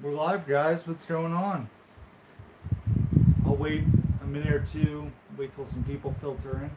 We're live, guys. What's going on? I'll wait a minute or two, wait till some people filter in.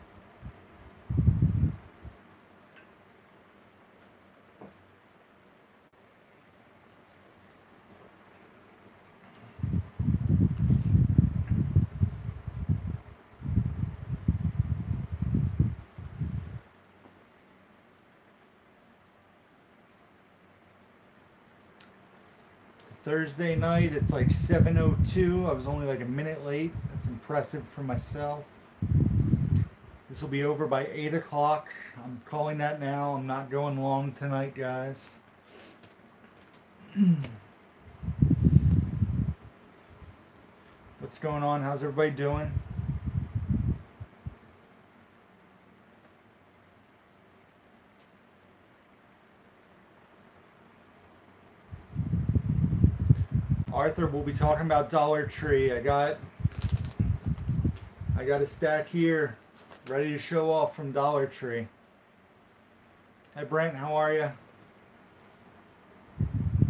Thursday night, it's like 7:02. I was only like a minute late. That's impressive for myself. This will be over by 8 o'clock. I'm calling that now. I'm not going long tonight, guys. What's going on? How's everybody doing? Arthur, we'll be talking about Dollar Tree. I got a stack here ready to show off from Dollar Tree. Hi Brent, how are you?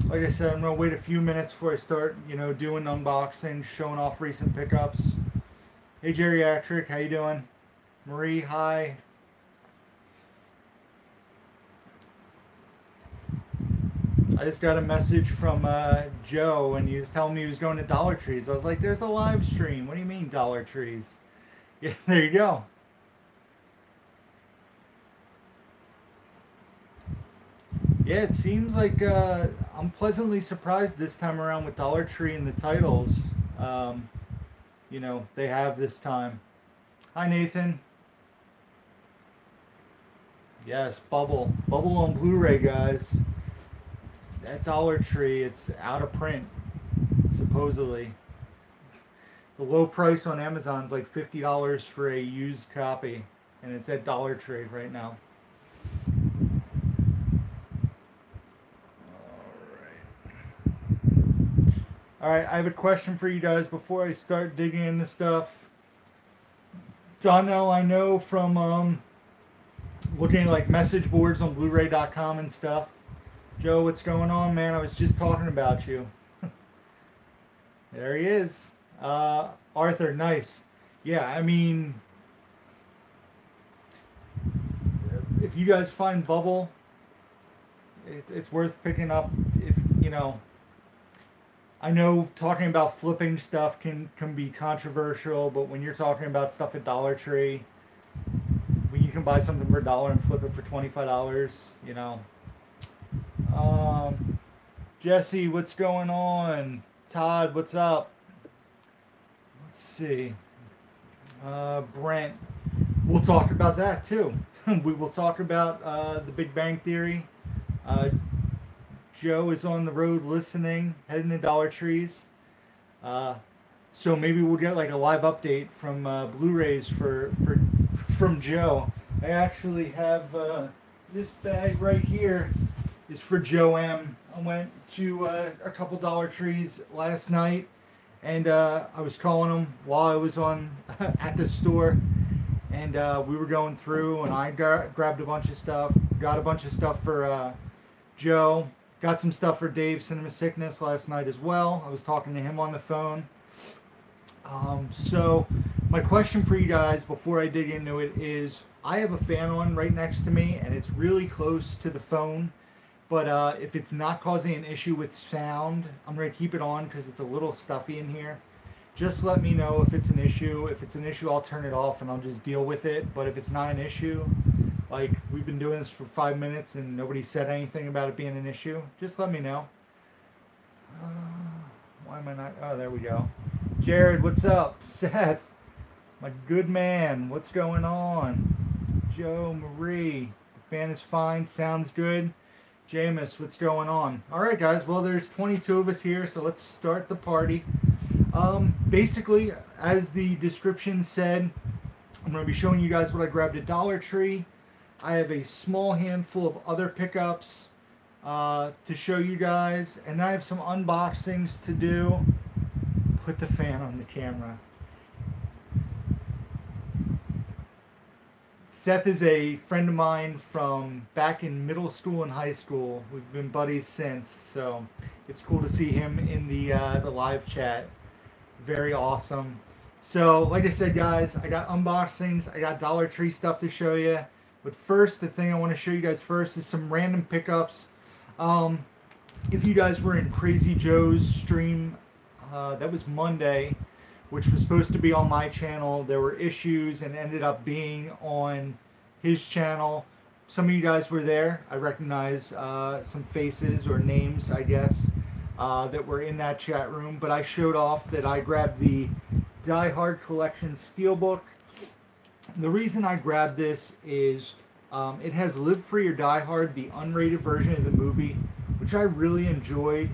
Like I said, I'm gonna wait a few minutes before I start, doing unboxings, showing off recent pickups. Hey Geriatric, how you doing? Marie, hi. I just got a message from Joe, and he was telling me he was going to Dollar Trees. I was like, there's a live stream. What do you mean Dollar Trees? Yeah, there you go. Yeah, it seems like I'm pleasantly surprised this time around with Dollar Tree and the titles, they have this time. Hi, Nathan. Yes, Bubble. Bubble on Blu-ray, guys. At Dollar Tree, it's out of print, supposedly. The low price on Amazon is like $50 for a used copy, and it's at Dollar Tree right now. Alright, I have a question for you guys before I start digging into stuff. Donnell, I know from looking at like message boards on Blu-ray.com and stuff. Joe, what's going on, man? I was just talking about you. There he is. Arthur, nice. Yeah, I mean, if you guys find Bubble, it's worth picking up. If I know talking about flipping stuff can be controversial, but when you're talking about stuff at Dollar Tree, when you can buy something for $1 and flip it for $25, Jesse, what's going on? Todd, what's up? Let's see. Brent, we'll talk about that too. We will talk about the Big Bang Theory. Joe is on the road listening, heading to Dollar Trees. So maybe we'll get like a live update from Blu-rays from Joe. I actually have this bag right here is for Joe M. I went to a couple Dollar Trees last night, and I was calling him while I was at the store, and we were going through, and I grabbed a bunch of stuff, got a bunch of stuff for Joe, got some stuff for Dave Cinema Sickness last night as well. I was talking to him on the phone. So my question for you guys before I dig into it is, I have a fan on right next to me, and it's really close to the phone. But if it's not causing an issue with sound, I'm going to keep it on because it's a little stuffy in here. Just let me know if it's an issue. If it's an issue, I'll turn it off and I'll just deal with it. But if it's not an issue, like we've been doing this for 5 minutes and nobody said anything about it being an issue, just let me know. Why am I not? Oh, there we go. Jared, what's up? Seth, my good man, what's going on? Joe, Marie, the fan is fine, sounds good. Jameis, what's going on? Alright guys, well there's 22 of us here, so let's start the party. Basically, as the description said, I'm going to be showing you guys what I grabbed at Dollar Tree. I have a small handful of other pickups to show you guys, and I have some unboxings to do. Put the fan on the camera. Seth is a friend of mine from back in middle school and high school. We've been buddies since, so it's cool to see him in the live chat. Very awesome. So, like I said, guys, I got unboxings. I got Dollar Tree stuff to show you. But first, the thing I want to show you guys first is some random pickups. If you guys were in Crazy Joe's stream, that was Monday, which was supposed to be on my channel. There were issues and ended up being on his channel. Some of you guys were there. I recognize some faces or names, I guess, that were in that chat room. But I showed off that I grabbed the Die Hard Collection Steelbook. The reason I grabbed this is it has Live Free or Die Hard, the unrated version of the movie, which I really enjoyed.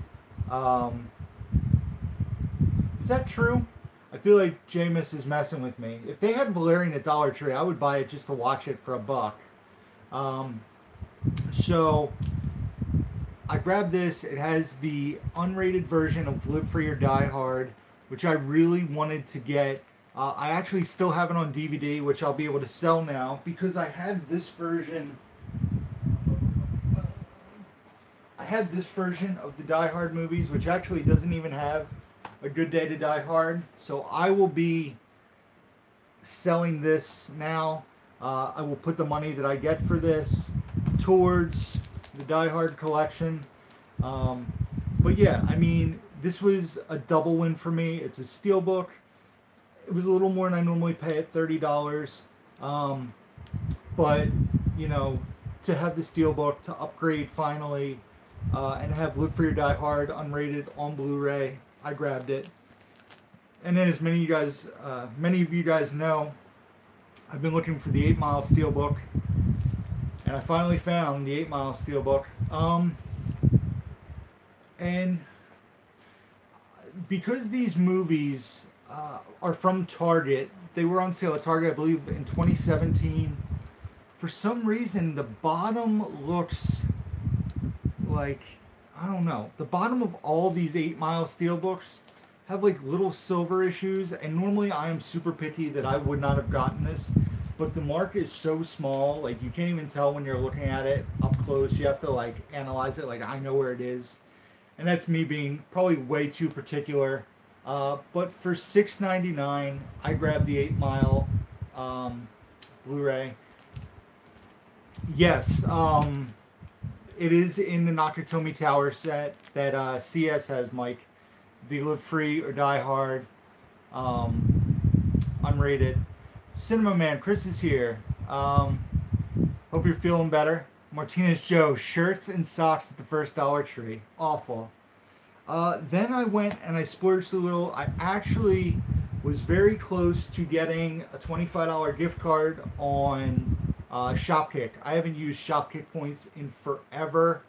Is that true? I feel like Jameis is messing with me. If they had Valerian at Dollar Tree, I would buy it just to watch it for $1. So I grabbed this. It has the unrated version of Live Free or Die Hard, which I really wanted to get. I actually still have it on DVD, which I'll be able to sell now because I had this version. I had this version of the Die Hard movies, which actually doesn't even have A Good Day to Die Hard. So I will be selling this now. I will put the money that I get for this towards the Die Hard collection. But yeah, I mean, this was a double win for me. It's a steelbook. It was a little more than I normally pay at $30. But, you know, to have the steelbook, to upgrade finally, and have Live Free or Die Hard unrated on Blu-ray, I grabbed it. And then as many of you guys know, I've been looking for the 8 Mile Steelbook, and I finally found the 8 Mile Steelbook. And because these movies are from Target, they were on sale at Target, I believe, in 2017. For some reason, the bottom looks like, I don't know, the bottom of all these 8 Mile Steelbooks have like little silver issues, and normally I am super picky that I would not have gotten this, but the mark is so small, like you can't even tell when you're looking at it up close. You have to like analyze it, like I know where it is, and that's me being probably way too particular. But for $6.99, I grabbed the 8 Mile Blu-ray. Yes, it is in the Nakatomi Tower set that CS has, Mike. The Live Free or Die Hard, unrated. Cinema Man, Chris is here. Hope you're feeling better. Martinez Joe, shirts and socks at the first Dollar Tree. Awful. Then I went and I splurged a little. I actually was very close to getting a $25 gift card on Shopkick. I haven't used Shopkick points in forever.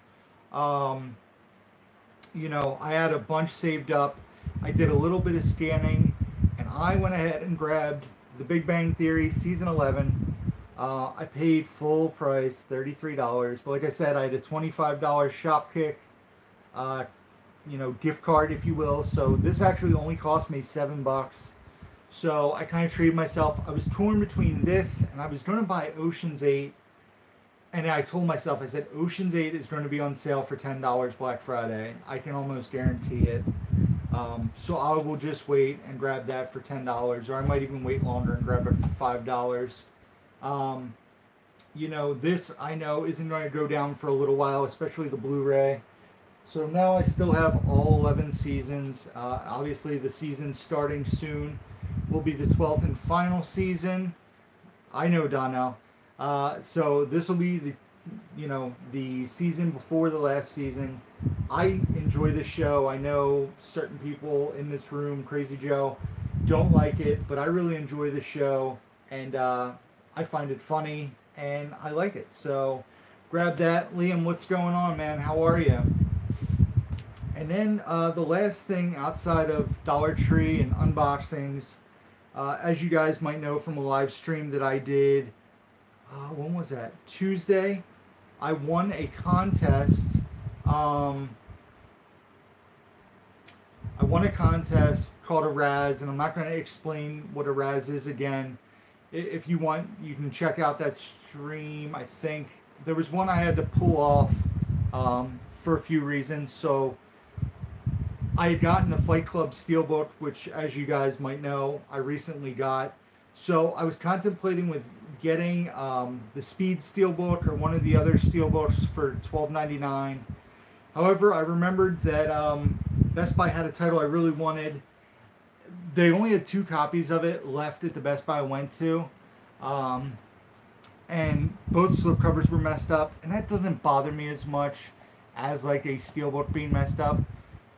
You know, I had a bunch saved up. I did a little bit of scanning, and I went ahead and grabbed The Big Bang Theory Season 11. I paid full price, $33. But like I said, I had a $25 Shopkick, you know, gift card, if you will. So this actually only cost me $7. So I kind of treated myself. I was torn between this, and I was going to buy Ocean's 8. And I told myself, I said, Ocean's 8 is going to be on sale for $10 Black Friday. I can almost guarantee it. So I will just wait and grab that for $10. Or I might even wait longer and grab it for $5. You know, this I know isn't going to go down for a little while, especially the Blu-ray. So now I still have all 11 seasons. Obviously, the season starting soon will be the 12th and final season. I know, Donnell. So this will be the, you know, the season before the last season. I enjoy this show. I know certain people in this room, Crazy Joe, don't like it, but I really enjoy the show, and I find it funny, and I like it. So grab that. Liam, what's going on, man? How are you? And then the last thing outside of Dollar Tree and unboxings, as you guys might know from a live stream that I did, when was that? Tuesday. I won a contest. I won a contest called a Raz, and I'm not going to explain what a Raz is again. if you want, you can check out that stream. I think there was one I had to pull off for a few reasons. So I had gotten the Fight Club Steelbook, which, as you guys might know, I recently got. So I was contemplating with getting the Speed Steelbook or one of the other Steelbooks for $12.99. However, I remembered that Best Buy had a title I really wanted. They only had 2 copies of it left at the Best Buy I went to. And both slipcovers were messed up. And that doesn't bother me as much as like a Steelbook being messed up.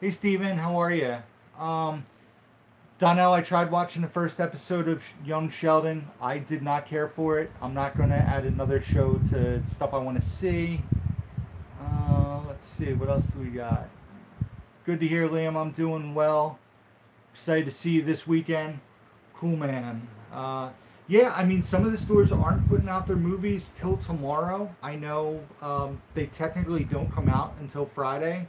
Hey Steven, how are you? Donnell, I tried watching the first episode of Young Sheldon. I did not care for it. I'm not going to add another show to stuff I want to see. Let's see, what else do we got? Good to hear, Liam. I'm doing well. Excited to see you this weekend. Cool, man. Yeah, I mean, some of the stores aren't putting out their movies till tomorrow. I know they technically don't come out until Friday,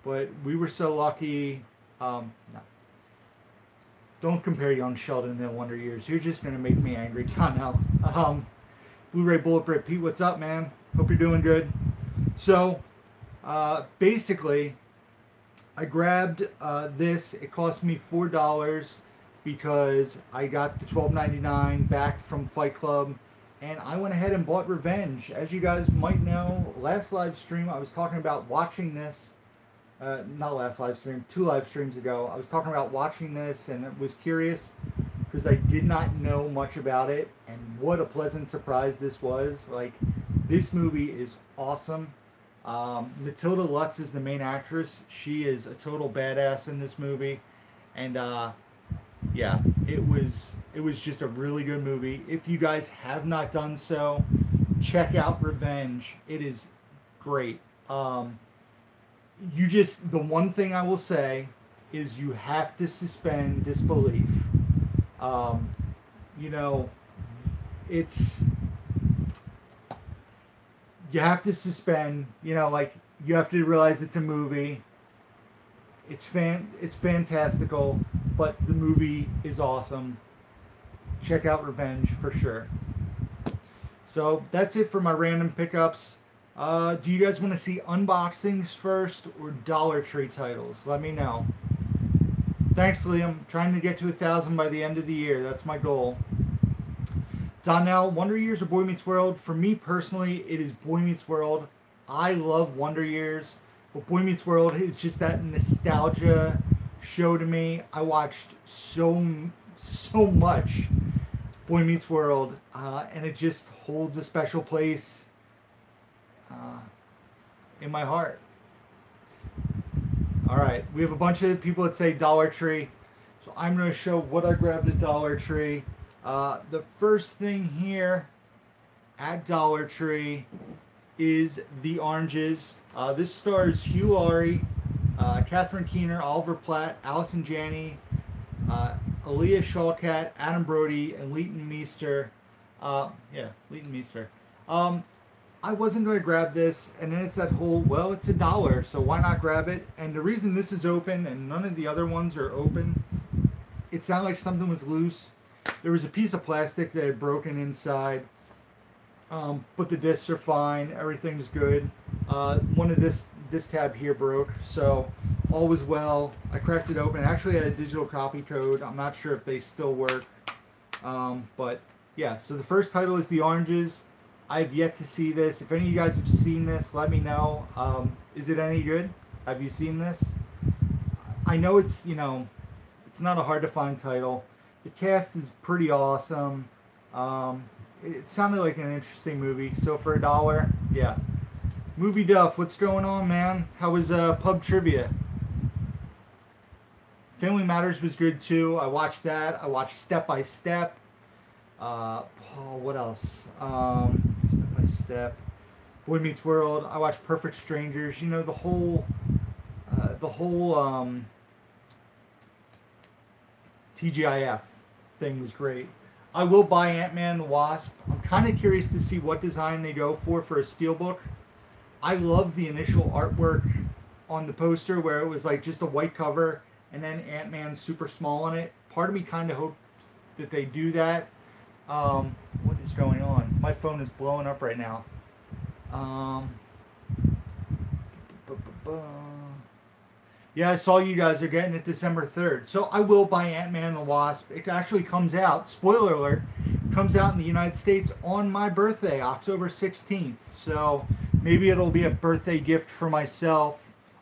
but we were so lucky. No. Don't compare Young Sheldon to Wonder Years. You're just going to make me angry, Donnell. Blu-ray Bullet Brit Pete, what's up, man? Hope you're doing good. So, basically, I grabbed this. It cost me $4 because I got the $12.99 back from Fight Club, and I went ahead and bought Revenge. As you guys might know, last live stream I was talking about watching this. Not last live stream, 2 live streams ago. I was talking about watching this and was curious because I did not know much about it, and what a pleasant surprise this was. Like, this movie is awesome. Matilda Lutz is the main actress. She is a total badass in this movie, and yeah, it was just a really good movie. If you guys have not done so, check out Revenge. It is great. The one thing I will say is you have to suspend disbelief. You know, you have to suspend, you know, like, you have to realize it's a movie. It's fantastical, but the movie is awesome. Check out Revenge for sure. So that's it for my random pickups. Do you guys want to see unboxings first or Dollar Tree titles? Let me know. Thanks, Liam. Trying to get to 1,000 by the end of the year. That's my goal. Donnell, Wonder Years or Boy Meets World? For me personally, it is Boy Meets World. I love Wonder Years, but Boy Meets World is just that nostalgia show to me. I watched so much Boy Meets World, and it just holds a special place in my heart. Alright, we have a bunch of people that say Dollar Tree, so I'm going to show what I grabbed at Dollar Tree. The first thing here at Dollar Tree is The Oranges. This stars Hugh Laurie, Catherine Keener, Oliver Platt, Allison Janney, Aaliyah Shawkat, Adam Brody, and Leighton Meester. Leighton Meester. I wasn't going to grab this, and then it's that whole, well, it's $1, so why not grab it? And the reason this is open and none of the other ones are open, it sounded like something was loose. There was a piece of plastic that had broken inside, but the discs are fine. Everything's good. One of this tab here broke, so all was well. I cracked it open. It actually had a digital copy code. I'm not sure if they still work, but yeah. So the first title is The Oranges. I've yet to see this. If any of you guys have seen this, let me know. Is it any good? Have you seen this? I know it's, you know, it's not a hard to find title. The cast is pretty awesome. It sounded like an interesting movie. So for $1, yeah. Movie Duff, what's going on, man? How was pub trivia? Family Matters was good too. I watched that. I watched Step by Step. What else? Step by Step. Boy Meets World. I watched Perfect Strangers. You know, the whole TGIF thing was great. I will buy Ant-Man and the Wasp. I'm kind of curious to see what design they go for a steelbook. I love the initial artwork on the poster where it was like just a white cover and then Ant-Man super small on it. Part of me kind of hoped that they do that. What is going on? My phone is blowing up right now. Um, yeah, I saw you guys are getting it December 3rd. So I will buy Ant-Man and the Wasp. It actually comes out, spoiler alert, comes out in the United States on my birthday, October 16th. So maybe it'll be a birthday gift for myself.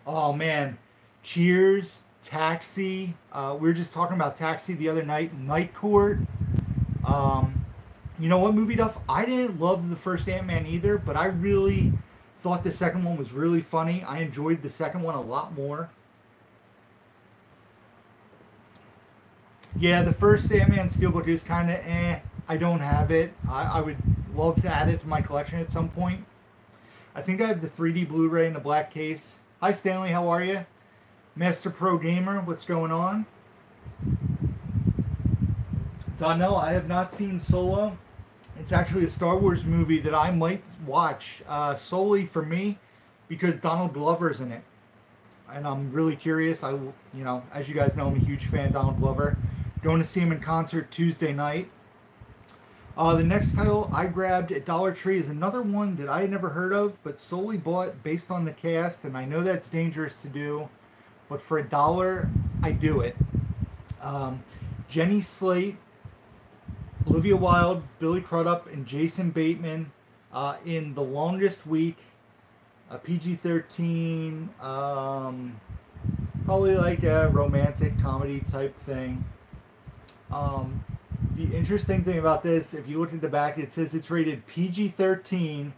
Oh man, Cheers, Taxi. We were just talking about Taxi the other night. Night Court. You know what, Movie Duff? I didn't love the first Ant-Man either, but I really thought the second one was really funny. I enjoyed the second one a lot more. Yeah, the first Ant-Man Steelbook is kind of eh. I don't have it. I would love to add it to my collection at some point. I think I have the 3D Blu-ray in the black case. Hi Stanley, how are you? Master Pro Gamer, what's going on? Donnell, I have not seen Solo. It's actually a Star Wars movie that I might watch solely for me because Donald Glover's in it. And I'm really curious. As you guys know, I'm a huge fan of Donald Glover. Going to see him in concert Tuesday night. The next title I grabbed at Dollar Tree is another one that I had never heard of, but solely bought based on the cast, and I know that's dangerous to do, but for $1, I do it. Jenny Slate, Olivia Wilde, Billy Crudup, and Jason Bateman in The Longest Week, a PG-13, probably like a romantic comedy type thing. The interesting thing about this, if you look at the back, it says it's rated PG-13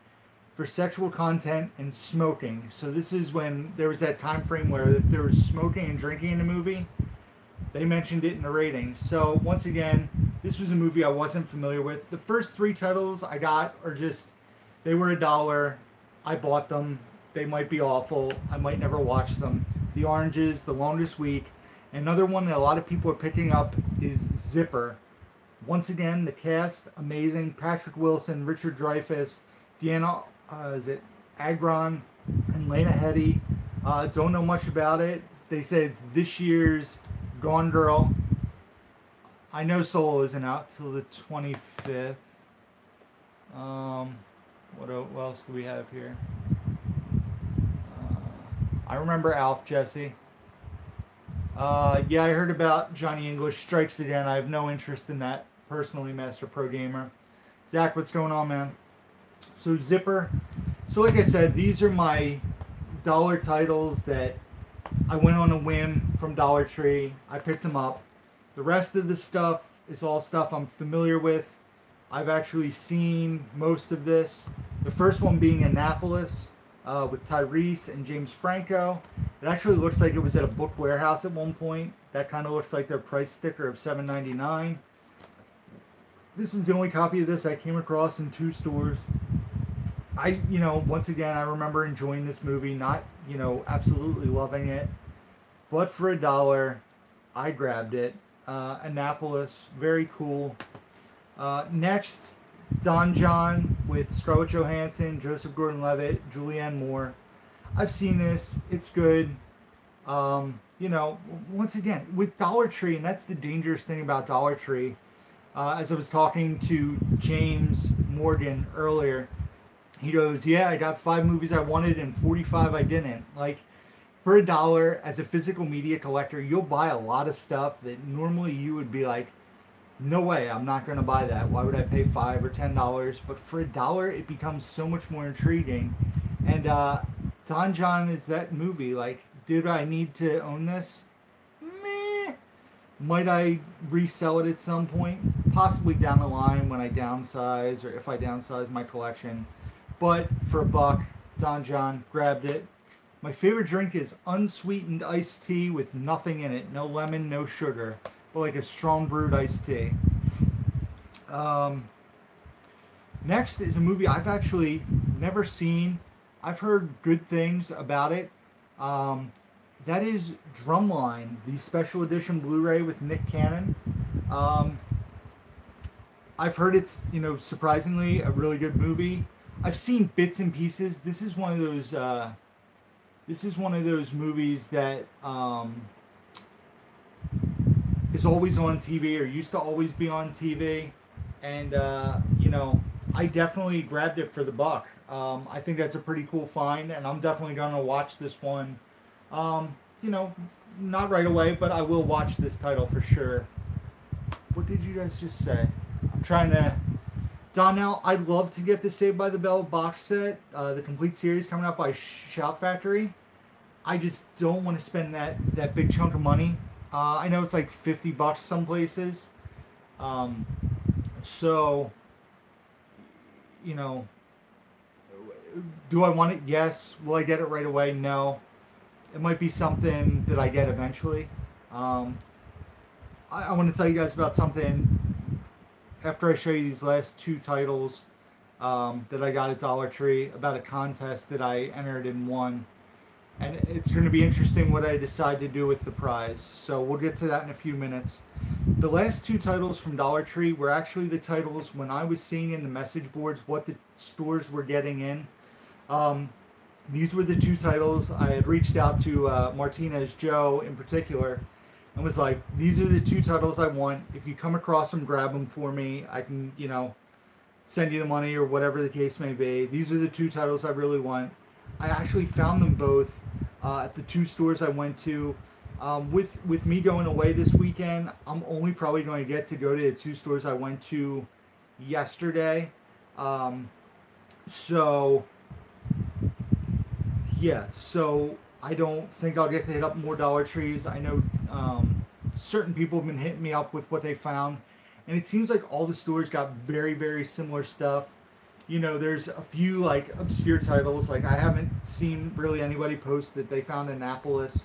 for sexual content and smoking. So this is when there was that time frame where if there was smoking and drinking in the movie, they mentioned it in the ratings. So once again, this was a movie I wasn't familiar with. The first 3 titles I got are just, they were $1. I bought them. They might be awful. I might never watch them. The Oranges, The Longest Week. Another one that a lot of people are picking up is Zipper. Once again, the cast, amazing. Patrick Wilson, Richard Dreyfuss, Deanna, Agron, and Lena Headey. Don't know much about it. They say it's this year's Gone Girl. I know Solo isn't out till the 25th. What else do we have here? I remember Alf, Jesse. Yeah, I heard about Johnny English Strikes Again. I have no interest in that personally, Master Pro Gamer. Zach, what's going on, man? So Zipper. So like I said, these are my dollar titles that I went on a whim from Dollar Tree. I picked them up. The rest of the stuff is all stuff I'm familiar with. I've actually seen most of this. The first one being Annapolis with Tyrese and James Franco. It actually looks like it was at a book warehouse at one point. That kind of looks like their price sticker of $7.99. This is the only copy of this I came across in 2 stores. Once again, I remember enjoying this movie, not, absolutely loving it. But for $1, I grabbed it. Annapolis, very cool. Next, Don John with Scarlett Johansson, Joseph Gordon-Levitt, Julianne Moore. I've seen this. It's good. Once again, with Dollar Tree, and that's the dangerous thing about Dollar Tree, as I was talking to James Morgan earlier, he goes, yeah, I got 5 movies I wanted and 45 I didn't. Like, for $1, as a physical media collector, you'll buy a lot of stuff that normally you would be like, no way, I'm not going to buy that. Why would I pay $5 or $10? But for $1, it becomes so much more intriguing. And Don John is that movie. Like, did I need to own this? Meh. Might I resell it at some point? Possibly down the line when I downsize, or if I downsize my collection. But for $1, Don John, grabbed it. My favorite drink is unsweetened iced tea with nothing in it. No lemon, no sugar. But like a strong brewed iced tea. Next is a movie I've actually never seen. I've heard good things about it. That is Drumline, the special edition Blu-ray with Nick Cannon. I've heard it's, surprisingly a really good movie. I've seen bits and pieces. This is one of those movies that is always on TV, or used to always be on TV. and you know, I definitely grabbed it for the buck. I think that's a pretty cool find, and I'm definitely gonna watch this one. You know, not right away, but I will watch this title for sure. What did you guys just say? I'm trying to. Donnell, I'd love to get the Saved by the Bell box set, the complete series coming out by Shout Factory. I just don't want to spend that big chunk of money. I know it's like $50 some places. So, you know, do I want it? Yes. Will I get it right away? No. It might be something that I get eventually. I want to tell you guys about something after I show you these last two titles that I got at Dollar Tree, about a contest that I entered and won. And it's going to be interesting what I decide to do with the prize. So we'll get to that in a few minutes. The last two titles from Dollar Tree were actually the titles when I was seeing in the message boards what the stores were getting in. These were the two titles. I had reached out to Martinez Joe in particular and was like, these are the two titles I want. If you come across them, grab them for me. I can, you know, send you the money or whatever the case may be. These are the two titles I really want. I actually found them both at the two stores I went to. With me going away this weekend, I'm only probably going to get to go to the two stores I went to yesterday. So yeah, so I don't think I'll get to hit up more Dollar Trees. I know certain people have been hitting me up with what they found, and it seems like all the stores got very, very similar stuff. You know, there's a few like obscure titles. Like I haven't seen really anybody post that they found Annapolis.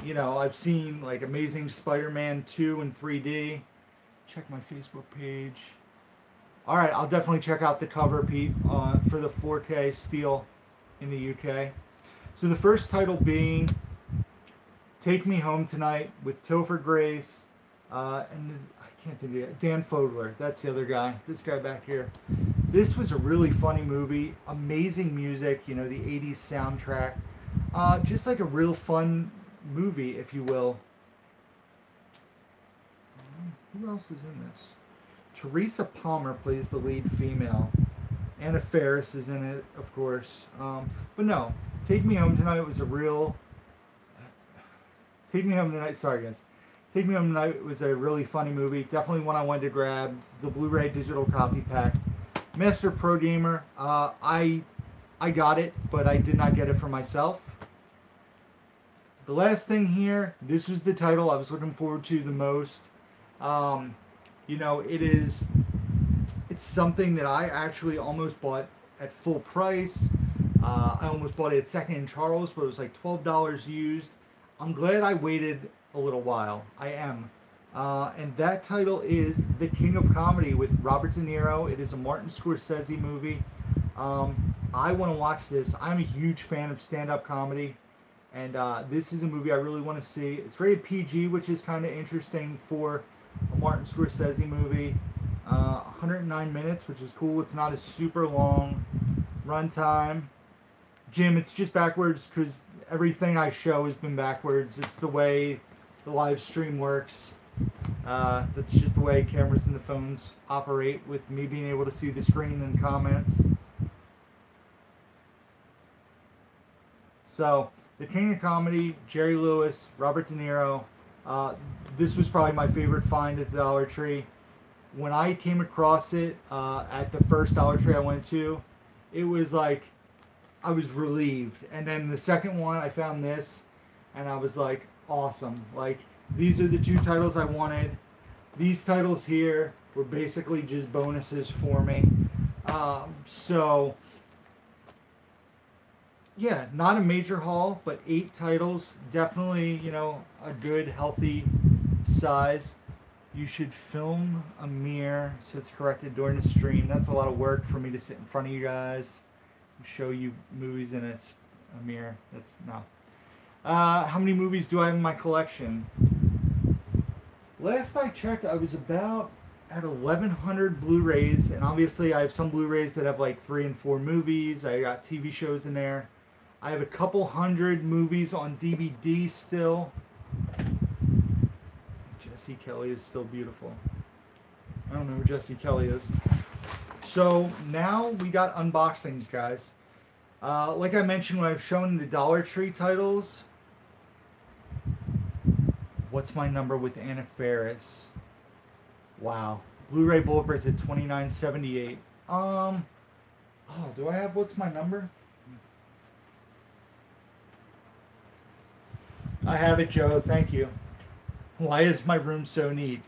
You know, I've seen like Amazing Spider-Man 2 in 3D. Check my Facebook page. All right, I'll definitely check out the cover, Pete, for the 4K steel in the UK. So the first title being Take Me Home Tonight with Topher Grace and I can't think of it. Dan Fogler, that's the other guy. This guy back here. This was a really funny movie. Amazing music, you know, the 80s soundtrack. Just like a real fun movie, if you will. Who else is in this? Teresa Palmer plays the lead female. Anna Faris is in it, of course. But no, Take Me Home Tonight was a real... Take Me Home Tonight, sorry guys. Take Me Home Tonight was a really funny movie. Definitely one I wanted to grab. The Blu-ray digital copy pack. Master Pro Gamer. I got it, but I did not get it for myself. The last thing here, this was the title I was looking forward to the most. You know, it's something that I actually almost bought at full price. I almost bought it at Second and Charles, but it was like $12 used. I'm glad I waited a little while. I am. And that title is The King of Comedy with Robert De Niro. It is a Martin Scorsese movie. I want to watch this. I'm a huge fan of stand-up comedy. And this is a movie I really want to see. It's rated PG, which is kind of interesting for a Martin Scorsese movie. 109 minutes, which is cool. It's not a super long runtime. Jim, it's just backwards because everything I show has been backwards. It's the way the live stream works. That's just the way cameras and the phones operate, with me being able to see the screen and comments. So, The King of Comedy, Jerry Lewis, Robert De Niro. This was probably my favorite find at the Dollar Tree. When I came across it at the first Dollar Tree I went to, it was like I was relieved. And then the second one, I found this, and I was like, awesome. Like, these are the two titles I wanted. These titles here were basically just bonuses for me. So, yeah, not a major haul, but 8 titles. Definitely, you know, a good, healthy size. You should film a mirror so it's corrected during the stream. That's a lot of work for me to sit in front of you guys and show you movies in a mirror. That's no. How many movies do I have in my collection? Last I checked, I was about at 1,100 Blu-rays, and obviously I have some Blu-rays that have like 3 and 4 movies. I got TV shows in there. I have a couple hundred movies on DVD still. Jesse Kelly is still beautiful. I don't know who Jesse Kelly is. So now we got unboxings, guys. Like I mentioned when I've shown the Dollar Tree titles, what's my number with Anna Faris? Wow. Blu-ray Bulletprints at $29.78. Oh, do I have what's my number? I have it, Joe. Thank you. Why is my room so neat?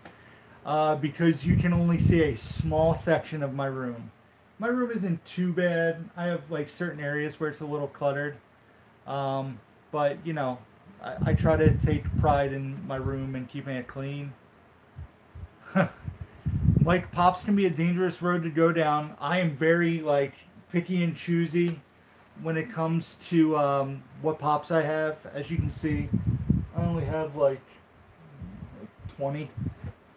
Because you can only see a small section of my room. My room isn't too bad. I have like certain areas where it's a little cluttered. But you know, I try to take pride in my room and keeping it clean. Like, pops can be a dangerous road to go down. I am very like picky and choosy when it comes to what pops I have. As you can see, I only have like 20,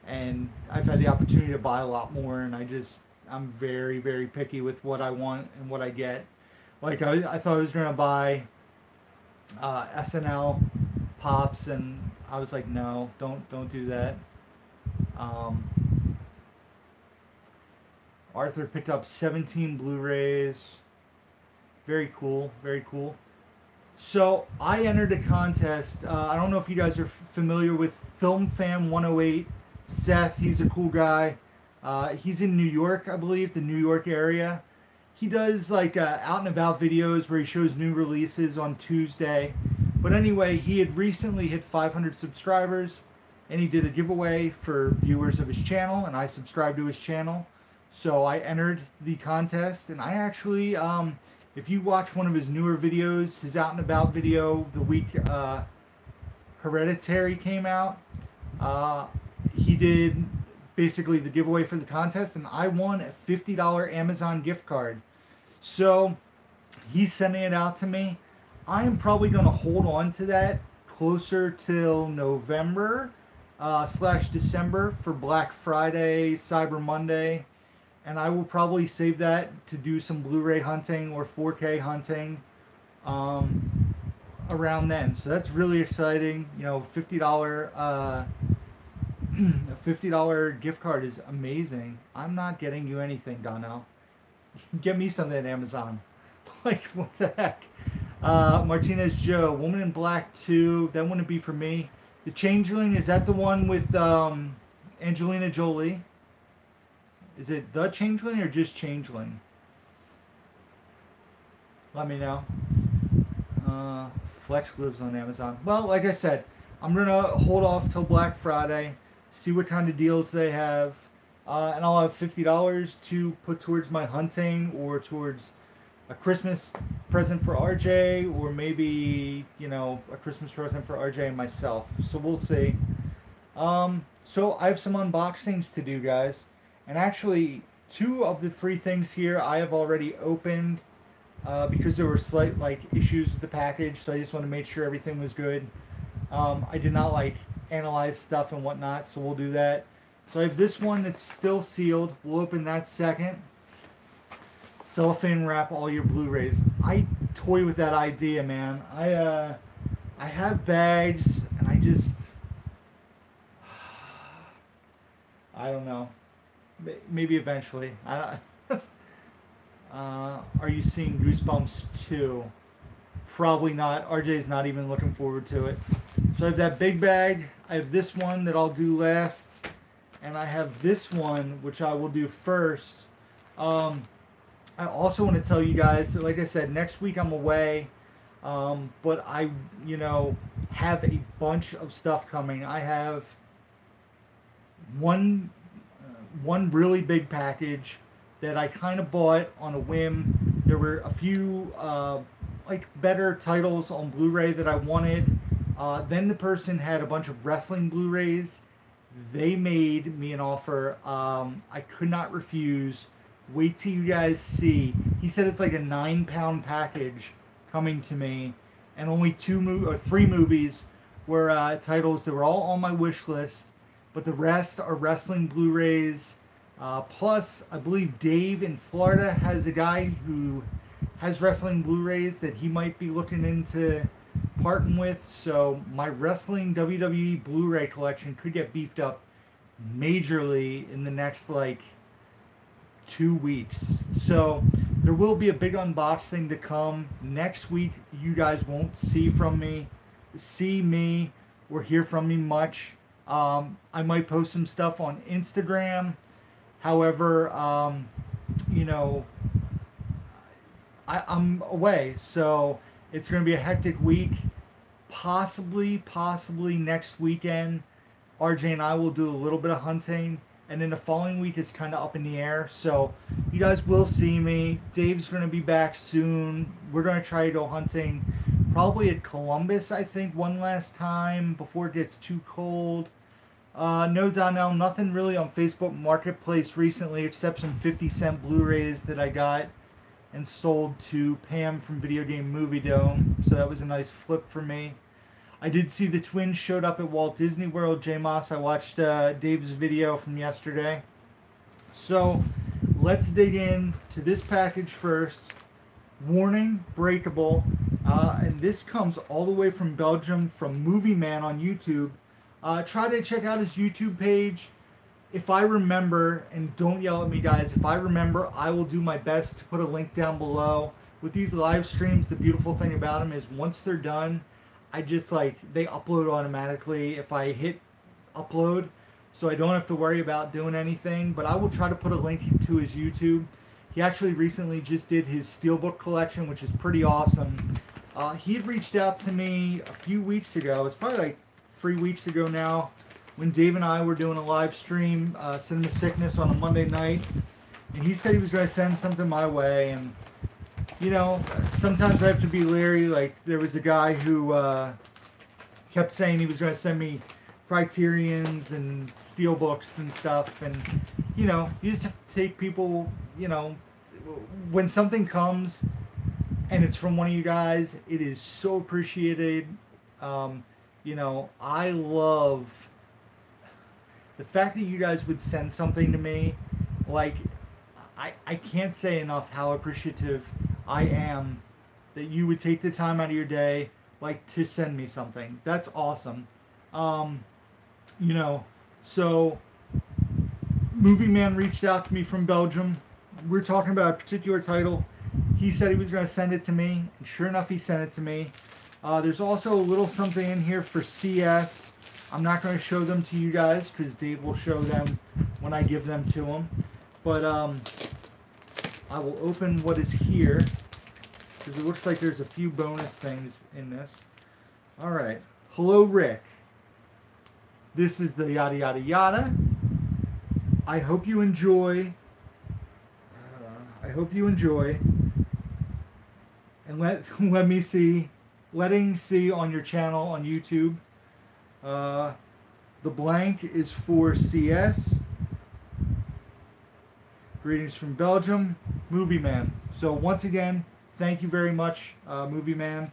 and I've had the opportunity to buy a lot more, and I'm very, very picky with what I want and what I get. Like, I thought I was going to buy SNL pops, and I was like, no, don't do that. Arthur picked up 17 Blu-rays. Very cool, very cool. So I entered a contest. I don't know if you guys are familiar with Film Fam 108. Seth, he's a cool guy. He's in New York, I believe, the New York area. He does like out and about videos where he shows new releases on Tuesday. But anyway, he had recently hit 500 subscribers, and he did a giveaway for viewers of his channel, and I subscribed to his channel. So I entered the contest, and I actually, if you watch one of his newer videos, his out and about video, the week Hereditary came out, he did basically the giveaway for the contest, and I won a $50 Amazon gift card. So he's sending it out to me. I am probably going to hold on to that closer till November / December for Black Friday, Cyber Monday, and I will probably save that to do some Blu-ray hunting or 4K hunting around then. So that's really exciting. You know, $50 a $50 gift card is amazing. I'm not getting you anything, Donnell. Get me something at Amazon. Like, what the heck? Martinez Joe, Woman in Black 2. That wouldn't be for me. The Changeling, is that the one with Angelina Jolie? Is it The Changeling or just Changeling? Let me know. Flex lives on Amazon. Well, like I said, I'm going to hold off till Black Friday, see what kind of deals they have, and I'll have $50 to put towards my hunting or towards a Christmas present for RJ, or maybe, you know, a Christmas present for RJ and myself. So we'll see. So I have some unboxings to do, guys. And actually, 2 of the 3 things here I have already opened because there were slight like issues with the package. So I just want to make sure everything was good. I did not like analyze stuff and whatnot, so we'll do that. So I have this one that's still sealed. We'll open that second. Cellophane wrap all your Blu-rays. I toy with that idea, man. I have bags, and I don't know. Maybe eventually. Are you seeing Goosebumps 2? Probably not. RJ's not even looking forward to it. So I have that big bag. I have this one that I'll do last. And I have this one, which I will do first. I also want to tell you guys that, like I said, next week I'm away. But I, you know, have a bunch of stuff coming. I have one really big package that I kind of bought on a whim. There were a few like better titles on Blu-ray that I wanted. Then the person had a bunch of wrestling Blu-rays. They made me an offer I could not refuse. Wait till you guys see. He said it's like a 9-pound package coming to me, and only 3 movies were titles that were all on my wish list, but the rest are wrestling Blu-rays. Plus, I believe Dave in Florida has a guy who has wrestling Blu-rays that he might be looking into parting with. So my wrestling WWE Blu-ray collection could get beefed up majorly in the next like 2 weeks. So there will be a big unboxing to come next week. You guys won't see me or hear from me much. I might post some stuff on Instagram. However, you know, I'm away, so it's going to be a hectic week. Possibly next weekend, RJ and I will do a little bit of hunting, and then the following week it's kind of up in the air. So you guys will see me. Dave's going to be back soon. We're going to try to go hunting, probably at Columbus, I think, one last time before it gets too cold. No, Donnell, nothing really on Facebook Marketplace recently except some 50-cent Blu-rays that I got and sold to Pam from Video Game Movie Dome. So that was a nice flip for me. I did see the twins showed up at Walt Disney World. J Moss, I watched Dave's video from yesterday. So let's dig in to this package first. Warning, breakable. And this comes all the way from Belgium from Movie Man on YouTube. Try to check out his YouTube page. If I remember, and don't yell at me guys, if I remember, I will do my best to put a link down below. With these live streams, the beautiful thing about them is once they're done, I just they upload automatically if I hit upload, so I don't have to worry about doing anything. But I will try to put a link to his YouTube. He actually recently just did his Steelbook collection, which is pretty awesome. He had reached out to me a few weeks ago. It's probably like 3 weeks ago now, when Dave and I were doing a live stream, Cinema Sickness, on a Monday night, and he said he was going to send something my way. And you know, sometimes I have to be leery. Like, there was a guy who kept saying he was going to send me Criterions and Steelbooks and stuff, and you know, you just have to take people, you know, when something comes and it's from one of you guys, it is so appreciated. You know, I love the fact that you guys would send something to me. Like, I can't say enough how appreciative I am that you would take the time out of your day, like, to send me something. That's awesome. You know, so Movie Man reached out to me from Belgium. We're talking about a particular title. He said he was going to send it to me, and sure enough, he sent it to me. There's also a little something in here for CS. I'm not going to show them to you guys because Dave will show them when I give them to him. But I will open what is here because it looks like there's a few bonus things in this. Alright. Hello, Rick. This is the yada yada yada. I hope you enjoy. And letting see on your channel on YouTube. The blank is for CS. Greetings from Belgium, Movie Man. So once again, thank you very much, Movie Man.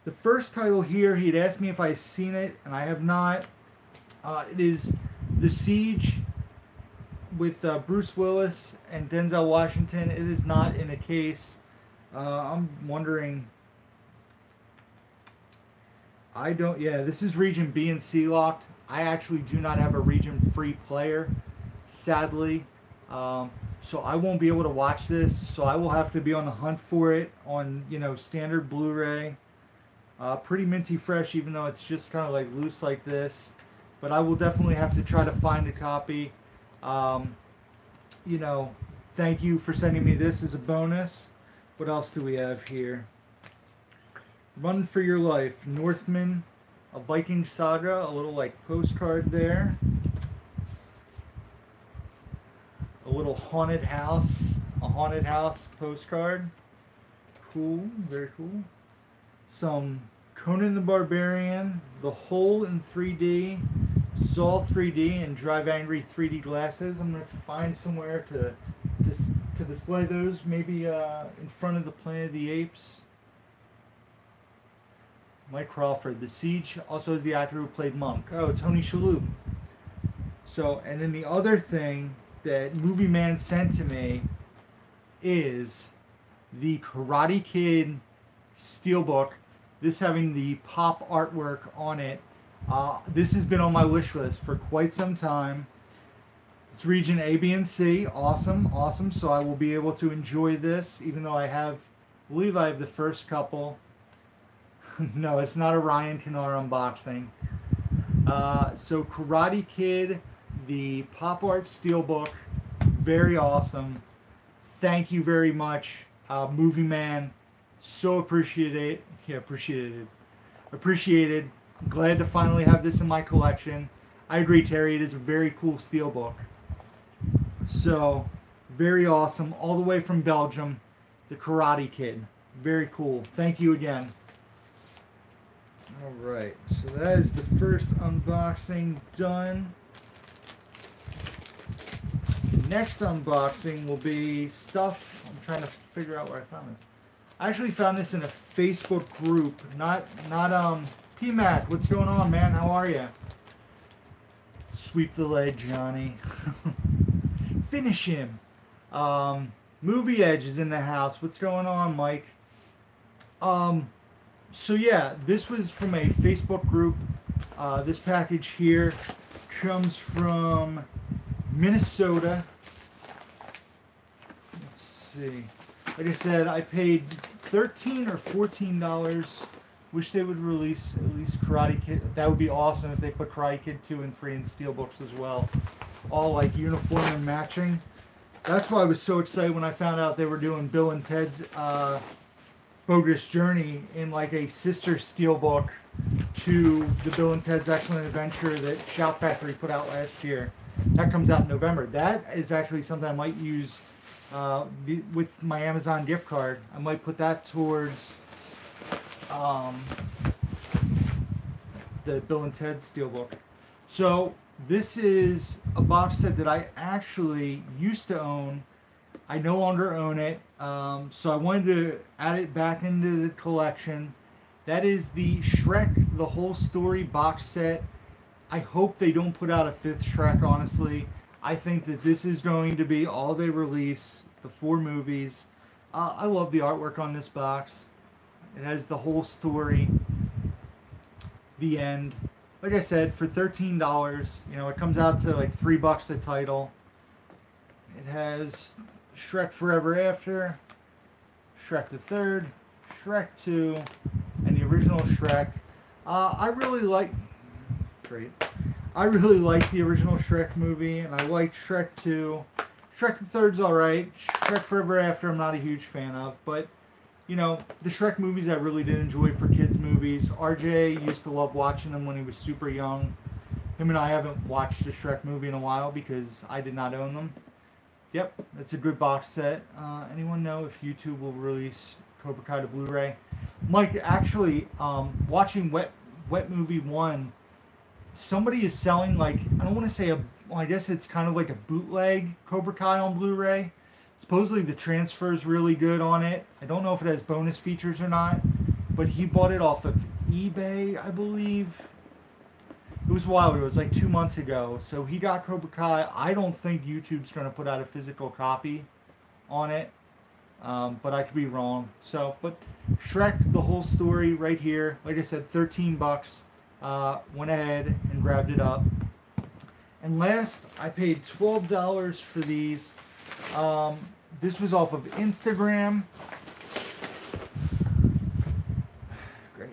The first title here, he had asked me if I've seen it, and I have not. It is The Siege with Bruce Willis and Denzel Washington. It is not in a case. I'm wondering. Yeah, this is region B and C locked. I actually do not have a region free player, sadly. So I won't be able to watch this. So I will have to be on the hunt for it on, you know, standard Blu-ray. Pretty minty fresh, even though it's just kind of like loose like this. But I will definitely have to try to find a copy. You know, thank you for sending me this as a bonus. What else do we have here? Run for Your Life, Northman, a Viking saga, a little like postcard there. A little haunted house, a haunted house postcard. Cool, very cool. Some Conan the Barbarian, The Hole in 3D, Saw 3D, and Drive Angry 3D glasses. I'm going to find somewhere to display those, maybe in front of the Planet of the Apes. Mike Crawford, The Siege, also is the actor who played Monk. Oh, Tony Shalhoub. So, and then the other thing that Movie Man sent to me is the Karate Kid Steelbook. This having the pop artwork on it. This has been on my wish list for quite some time. It's region A, B, and C. Awesome, awesome. So I will be able to enjoy this, even though I believe I have the first couple. No, it's not a Ryan Kennard unboxing. So Karate Kid, the Pop Art Steelbook, very awesome. Thank you very much, Movie Man. So appreciated. Yeah, appreciated. I'm glad to finally have this in my collection. I agree, Terry. It is a very cool steelbook. So, very awesome. All the way from Belgium, the Karate Kid. Very cool. Thank you again. Alright, so that is the first unboxing done. Next unboxing will be stuff. I'm trying to figure out where I found this. I actually found this in a Facebook group. Not PMAC, what's going on, man? How are you? Sweep the leg, Johnny. Finish him. Movie Edge is in the house. What's going on, Mike? So yeah, this was from a Facebook group. This package here comes from Minnesota. Let's see. Like I said, I paid $13 or $14. Wish they would release at least Karate Kid. That would be awesome if they put Karate Kid 2 and 3 in steelbooks as well. All like uniform and matching. That's why I was so excited when I found out they were doing Bill and Ted's Bogus Journey in like a sister steelbook to the Bill and Ted's Excellent Adventure that Shout Factory put out last year. That comes out in November. That is actually something I might use with my Amazon gift card. I might put that towards the Bill and Ted Steelbook. So this is a box set that I actually used to own. I no longer own it, so I wanted to add it back into the collection. That is the Shrek The Whole Story box set. I hope they don't put out a 5th Shrek, honestly. I think that this is going to be all they release, the 4 movies. I love the artwork on this box. It has the whole story, the end. Like I said, for $13, you know, it comes out to like $3 a title. It has Shrek Forever After, Shrek the Third, Shrek 2, and the original Shrek. I really like the original Shrek movie, and I like Shrek 2. Shrek the Third's alright. Shrek Forever After I'm not a huge fan of, but you know, the Shrek movies I really did enjoy for kids movies. RJ used to love watching them when he was super young. Him and I haven't watched a Shrek movie in a while because I did not own them. Yep, it's a good box set. Anyone know if YouTube will release Cobra Kai to Blu-ray? Mike, actually, watching Wet Movie 1, somebody is selling, like, I don't want to say well, I guess it's kind of like a bootleg Cobra Kai on Blu-ray. Supposedly the transfer is really good on it. I don't know if it has bonus features or not, but he bought it off of eBay, I believe. It was a while ago. It was like 2 months ago. So he got Cobra Kai. I don't think YouTube's going to put out a physical copy on it, but I could be wrong. So, but Shrek, the whole story right here. Like I said, $13. Went ahead and grabbed it up. And last, I paid $12 for these. This was off of Instagram. Great.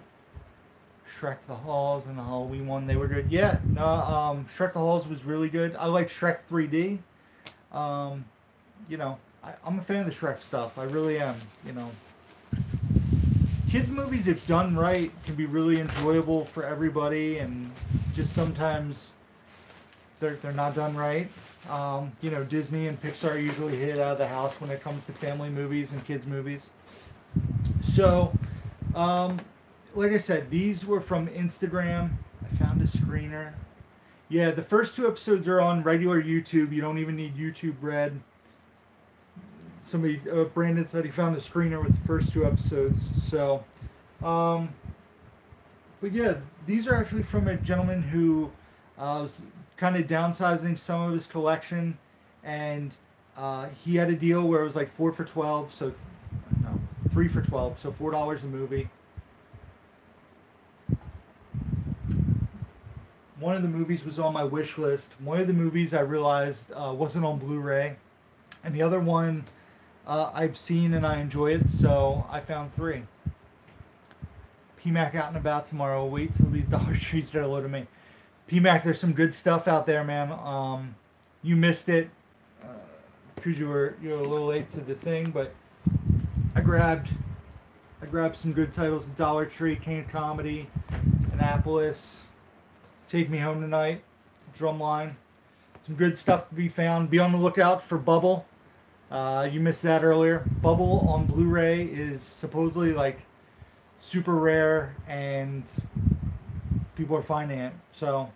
Shrek the Halls and the Halloween one, they were good. Yeah, no, Shrek the Halls was really good. I like Shrek 3D. You know, I'm a fan of the Shrek stuff. I really am, you know. Kids movies, if done right, can be really enjoyable for everybody, and just sometimes they're not done right. You know, Disney and Pixar usually hit it out of the house when it comes to family movies and kids movies. So, like I said, these were from Instagram. I found a screener. Yeah, the first 2 episodes are on regular YouTube. You don't even need YouTube Red. Somebody, Brandon said he found a screener with the first 2 episodes. So, but yeah, these are actually from a gentleman who was kind of downsizing some of his collection, and he had a deal where it was like 4 for $12, so no, 3 for $12, so $4 a movie. one of the movies was on my wish list. One of the movies I realized wasn't on Blu-ray, and the other one I've seen and I enjoy it, so I found three. PMAC out and about tomorrow. Wait till these Dollar Trees get a load of me. PMAC, there's some good stuff out there, man. You missed it because you were a little late to the thing, but I grabbed some good titles at Dollar Tree, King of Comedy, Annapolis, Take Me Home Tonight, Drumline. Some good stuff to be found. Be on the lookout for Bubble. You missed that earlier. Bubble on Blu-ray is supposedly like super rare, and people are finding it. So,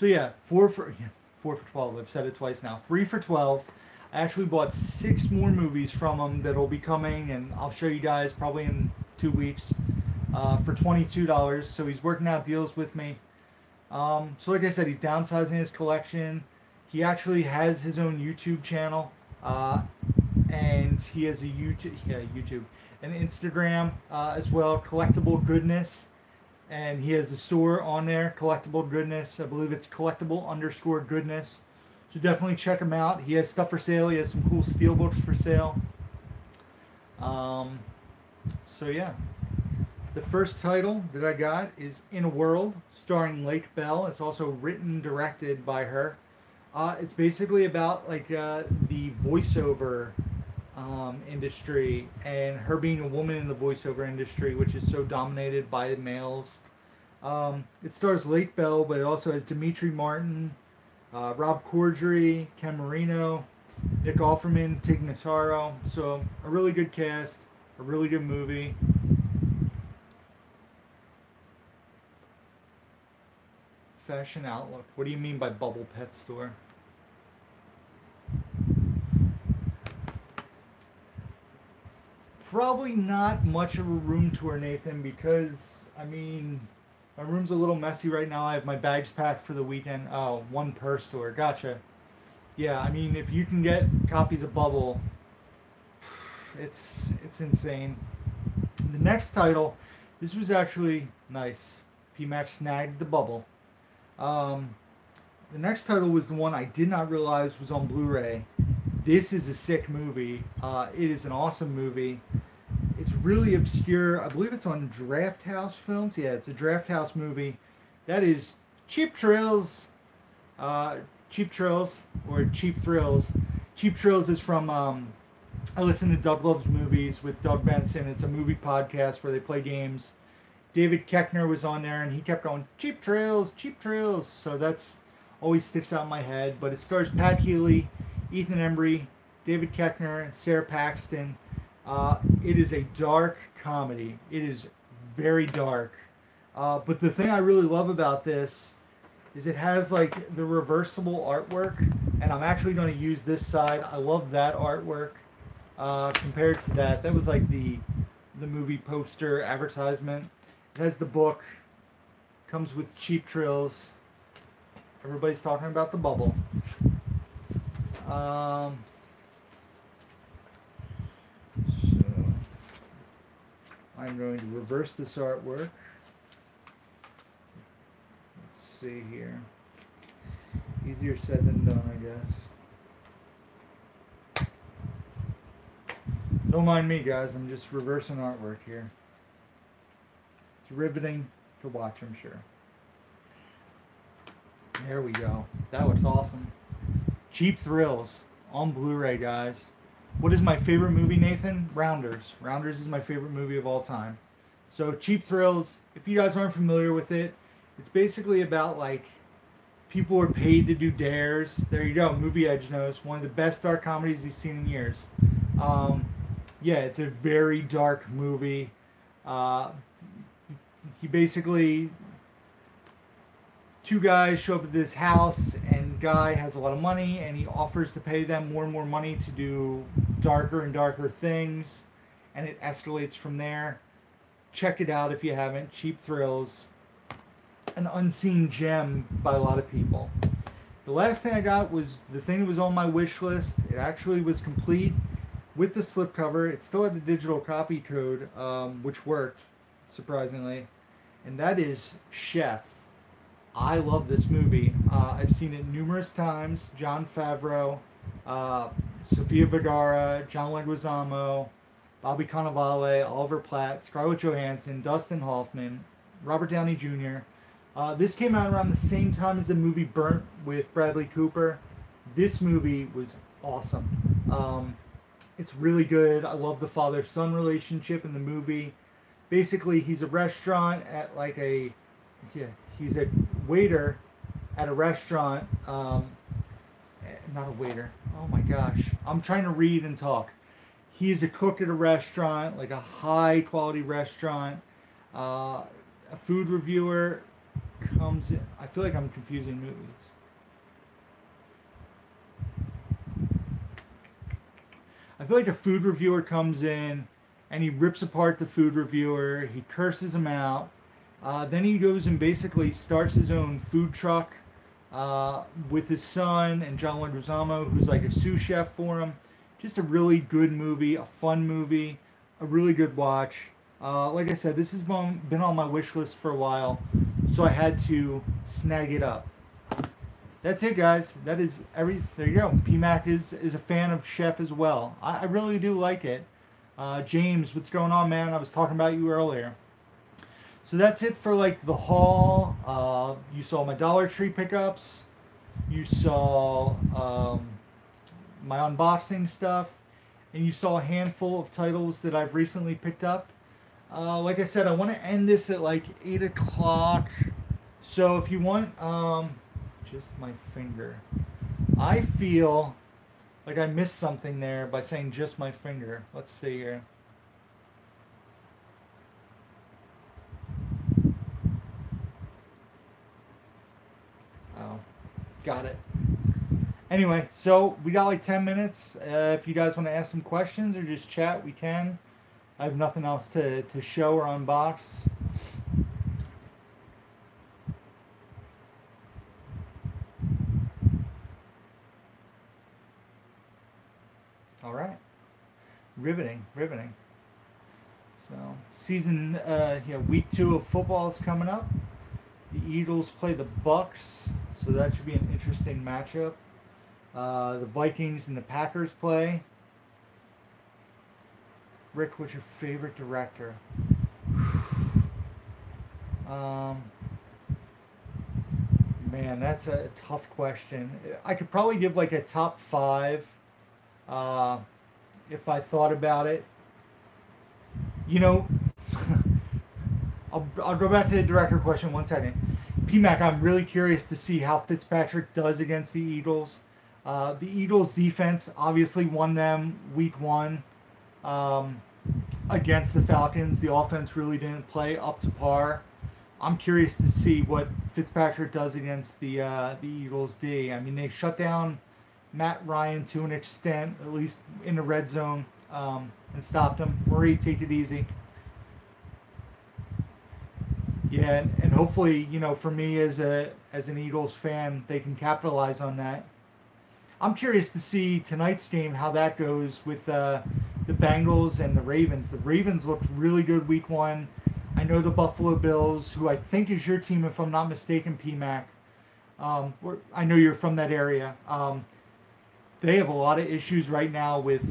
yeah, 4 for 12. I've said it twice now. 3 for 12. I actually bought 6 more movies from him that'll be coming, and I'll show you guys probably in 2 weeks for $22. So he's working out deals with me. So like I said, he's downsizing his collection. He actually has his own YouTube channel, and he has a YouTube, and Instagram as well, Collectible Goodness, and he has the store on there, Collectible Goodness. I believe it's collectible_goodness. So definitely check him out. He has stuff for sale. He has some cool steelbooks for sale. So yeah, the first title that I got is In a World, starring Lake Bell. It's also written, directed by her. It's basically about like the voiceover industry, and her being a woman in the voiceover industry, which is so dominated by males. It stars Lake Bell, but it also has Dimitri Martin, Rob Corddry, Ken Marino, Nick Offerman, Tig Notaro. So a really good cast, a really good movie. Fashion Outlook. What do you mean by Bubble Pet Store? Probably not much of a room tour, Nathan, because, I mean, my room's a little messy right now. I have my bags packed for the weekend. Oh, one per store. Gotcha. Yeah, I mean, if you can get copies of Bubble, it's insane. The next title, this was actually nice. PMAX snagged the Bubble. The next title was the one I did not realize was on Blu-ray. This is a sick movie. It is an awesome movie. It's really obscure. I believe it's on Draft House Films. Yeah, it's a Draft House movie. That is Cheap Thrills. Cheap Thrills or Cheap Thrills. Cheap Thrills is from, I listen to Doug Loves Movies with Doug Benson. It's a movie podcast where they play games. David Koechner was on there, and he kept going, Cheap Thrills, Cheap Thrills. So that's always sticks out in my head. But it stars Pat Healy, Ethan Embry, David Koechner, and Sarah Paxton. It is a dark comedy. It is very dark. But the thing I really love about this is it has like the reversible artwork, and I'm actually going to use this side. I love that artwork compared to that. That was like the movie poster advertisement. It has the book. Comes with Cheap Thrills. Everybody's talking about the Bubble. So I'm going to reverse this artwork. Let's see here. Easier said than done, I guess. Don't mind me, guys. I'm just reversing artwork here. It's riveting to watch, I'm sure. There we go. That looks awesome. Cheap Thrills on Blu-ray, guys. What is my favorite movie, Nathan? Rounders. Rounders is my favorite movie of all time. So Cheap Thrills, if you guys aren't familiar with it, it's basically about like people are paid to do dares. There you go, Movie Edge knows. One of the best dark comedies he's seen in years. Yeah, it's a very dark movie. He basically, two guys show up at this house, and guy has a lot of money, and he offers to pay them more and more money to do darker and darker things, and it escalates from there. Check it out if you haven't. Cheap Thrills. An unseen gem by a lot of people. The last thing I got was the thing that was on my wish list. It actually was complete with the slipcover. It still had the digital copy code, which worked, surprisingly. And that is Chef. I love this movie. I've seen it numerous times. Jon Favreau, uh, Sofia Vergara, John Leguizamo, Bobby Cannavale, Oliver Platt, Scarlett Johansson, Dustin Hoffman, Robert Downey Jr. This came out around the same time as the movie Burnt with Bradley Cooper. This movie was awesome. It's really good. I love the father-son relationship in the movie. Basically, he's a restaurant at like a, yeah, he's a waiter at a restaurant. Not a waiter. Oh my gosh, I'm trying to read and talk. He's a cook at a restaurant, like a high-quality restaurant. A food reviewer comes in. I feel like I'm confusing movies. I feel like a food reviewer comes in and he rips apart the food reviewer. He curses him out. Then he goes and basically starts his own food truck with his son and John Leguizamo, who's like a sous chef for him. Just a really good movie, a fun movie, a really good watch. Like I said, this has been on my wish list for a while, so I had to snag it up. That's it, guys. That is there you go. PMAC is a fan of Chef as well. I really do like it. James, what's going on, man? I was talking about you earlier. So that's it for like the haul. You saw my Dollar Tree pickups. You saw my unboxing stuff, and you saw a handful of titles that I've recently picked up. Like I said, I want to end this at like 8 o'clock. So if you want, just my finger. I feel like I missed something there by saying just my finger. Let's see here. Oh, got it. Anyway, so we got like 10 minutes. If you guys want to ask some questions or just chat, we can. I have nothing else to show or unbox. All right. Riveting, riveting. So, week 2 of football is coming up. The Eagles play the Bucks, so that should be an interesting matchup. The Vikings and the Packers play. Rick, what's your favorite director? Man, that's a tough question. I could probably give like a top 5 if I thought about it. You know, I'll go back to the director question 1 second. PMAC, I'm really curious to see how Fitzpatrick does against the Eagles. The Eagles defense obviously won them week 1 against the Falcons. The offense really didn't play up to par. I'm curious to see what Fitzpatrick does against the Eagles D. I mean, they shut down Matt Ryan to an extent, at least in the red zone, and stopped him. Murray, take it easy. Yeah, and hopefully, you know, for me as an Eagles fan, they can capitalize on that. I'm curious to see tonight's game, how that goes with the Bengals and the Ravens. The Ravens looked really good week 1. I know the Buffalo Bills, who I think is your team, if I'm not mistaken, PMAC. I know you're from that area. They have a lot of issues right now with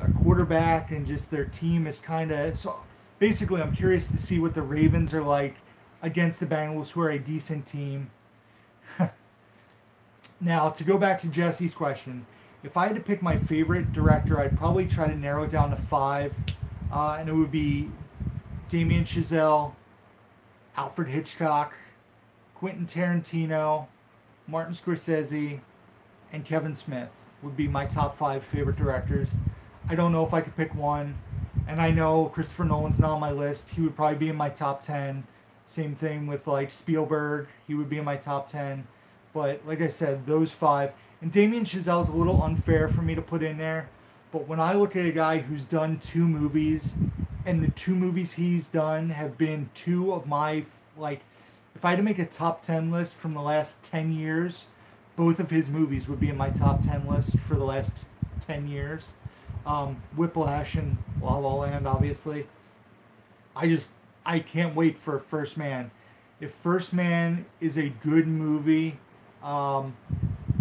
a quarterback, and just their team is kind of... So basically, I'm curious to see what the Ravens are like against the Bengals, who are a decent team. Now, to go back to Jesse's question, if I had to pick my favorite director, I'd probably try to narrow it down to 5, and it would be Damien Chazelle, Alfred Hitchcock, Quentin Tarantino, Martin Scorsese, and Kevin Smith would be my top 5 favorite directors. I don't know if I could pick one, and I know Christopher Nolan's not on my list. He would probably be in my top 10. Same thing with like Spielberg. He would be in my top 10. But like I said, those 5. And Damien Chazelle's a little unfair for me to put in there. But when I look at a guy who's done 2 movies, and the 2 movies he's done have been 2 of my, like, if I had to make a top 10 list from the last 10 years, both of his movies would be in my top 10 list for the last 10 years. Whiplash and La La Land, obviously. I can't wait for First Man. if First Man is a good movie, um,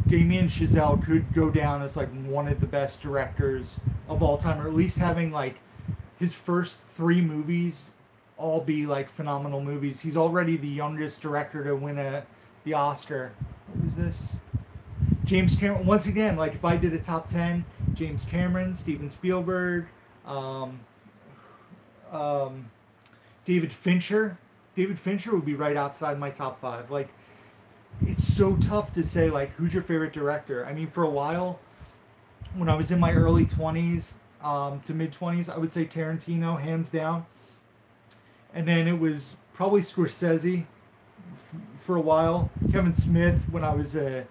Damien Chazelle could go down as like one of the best directors of all time, or at least having like his first three movies all be like phenomenal movies. He's already the youngest director to win the Oscar. What was this? James Cameron. Once again, like if I did a top 10, James Cameron, Steven Spielberg, um, um, David Fincher. David Fincher would be right outside my top five. Like it's so tough to say like who's your favorite director. I mean, for a while, when I was in my early 20s to mid 20s, I would say Tarantino hands down, and then it was probably Scorsese for a while. Kevin Smith when I was a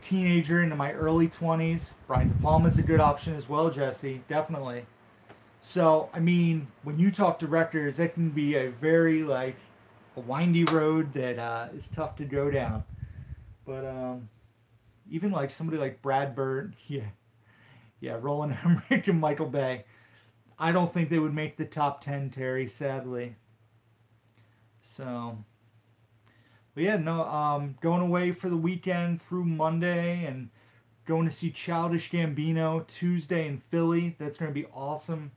teenager into my early 20s. Brian De Palma's a good option as well, Jesse, definitely. So, I mean, when you talk directors, that can be a very, like, a windy road that is tough to go down. But even, like, somebody like Brad Bird, yeah, Roland Emmerich and Michael Bay, I don't think they would make the top 10, Terry, sadly. So, but yeah, no, going away for the weekend through Monday and going to see Childish Gambino Tuesday in Philly. That's going to be awesome.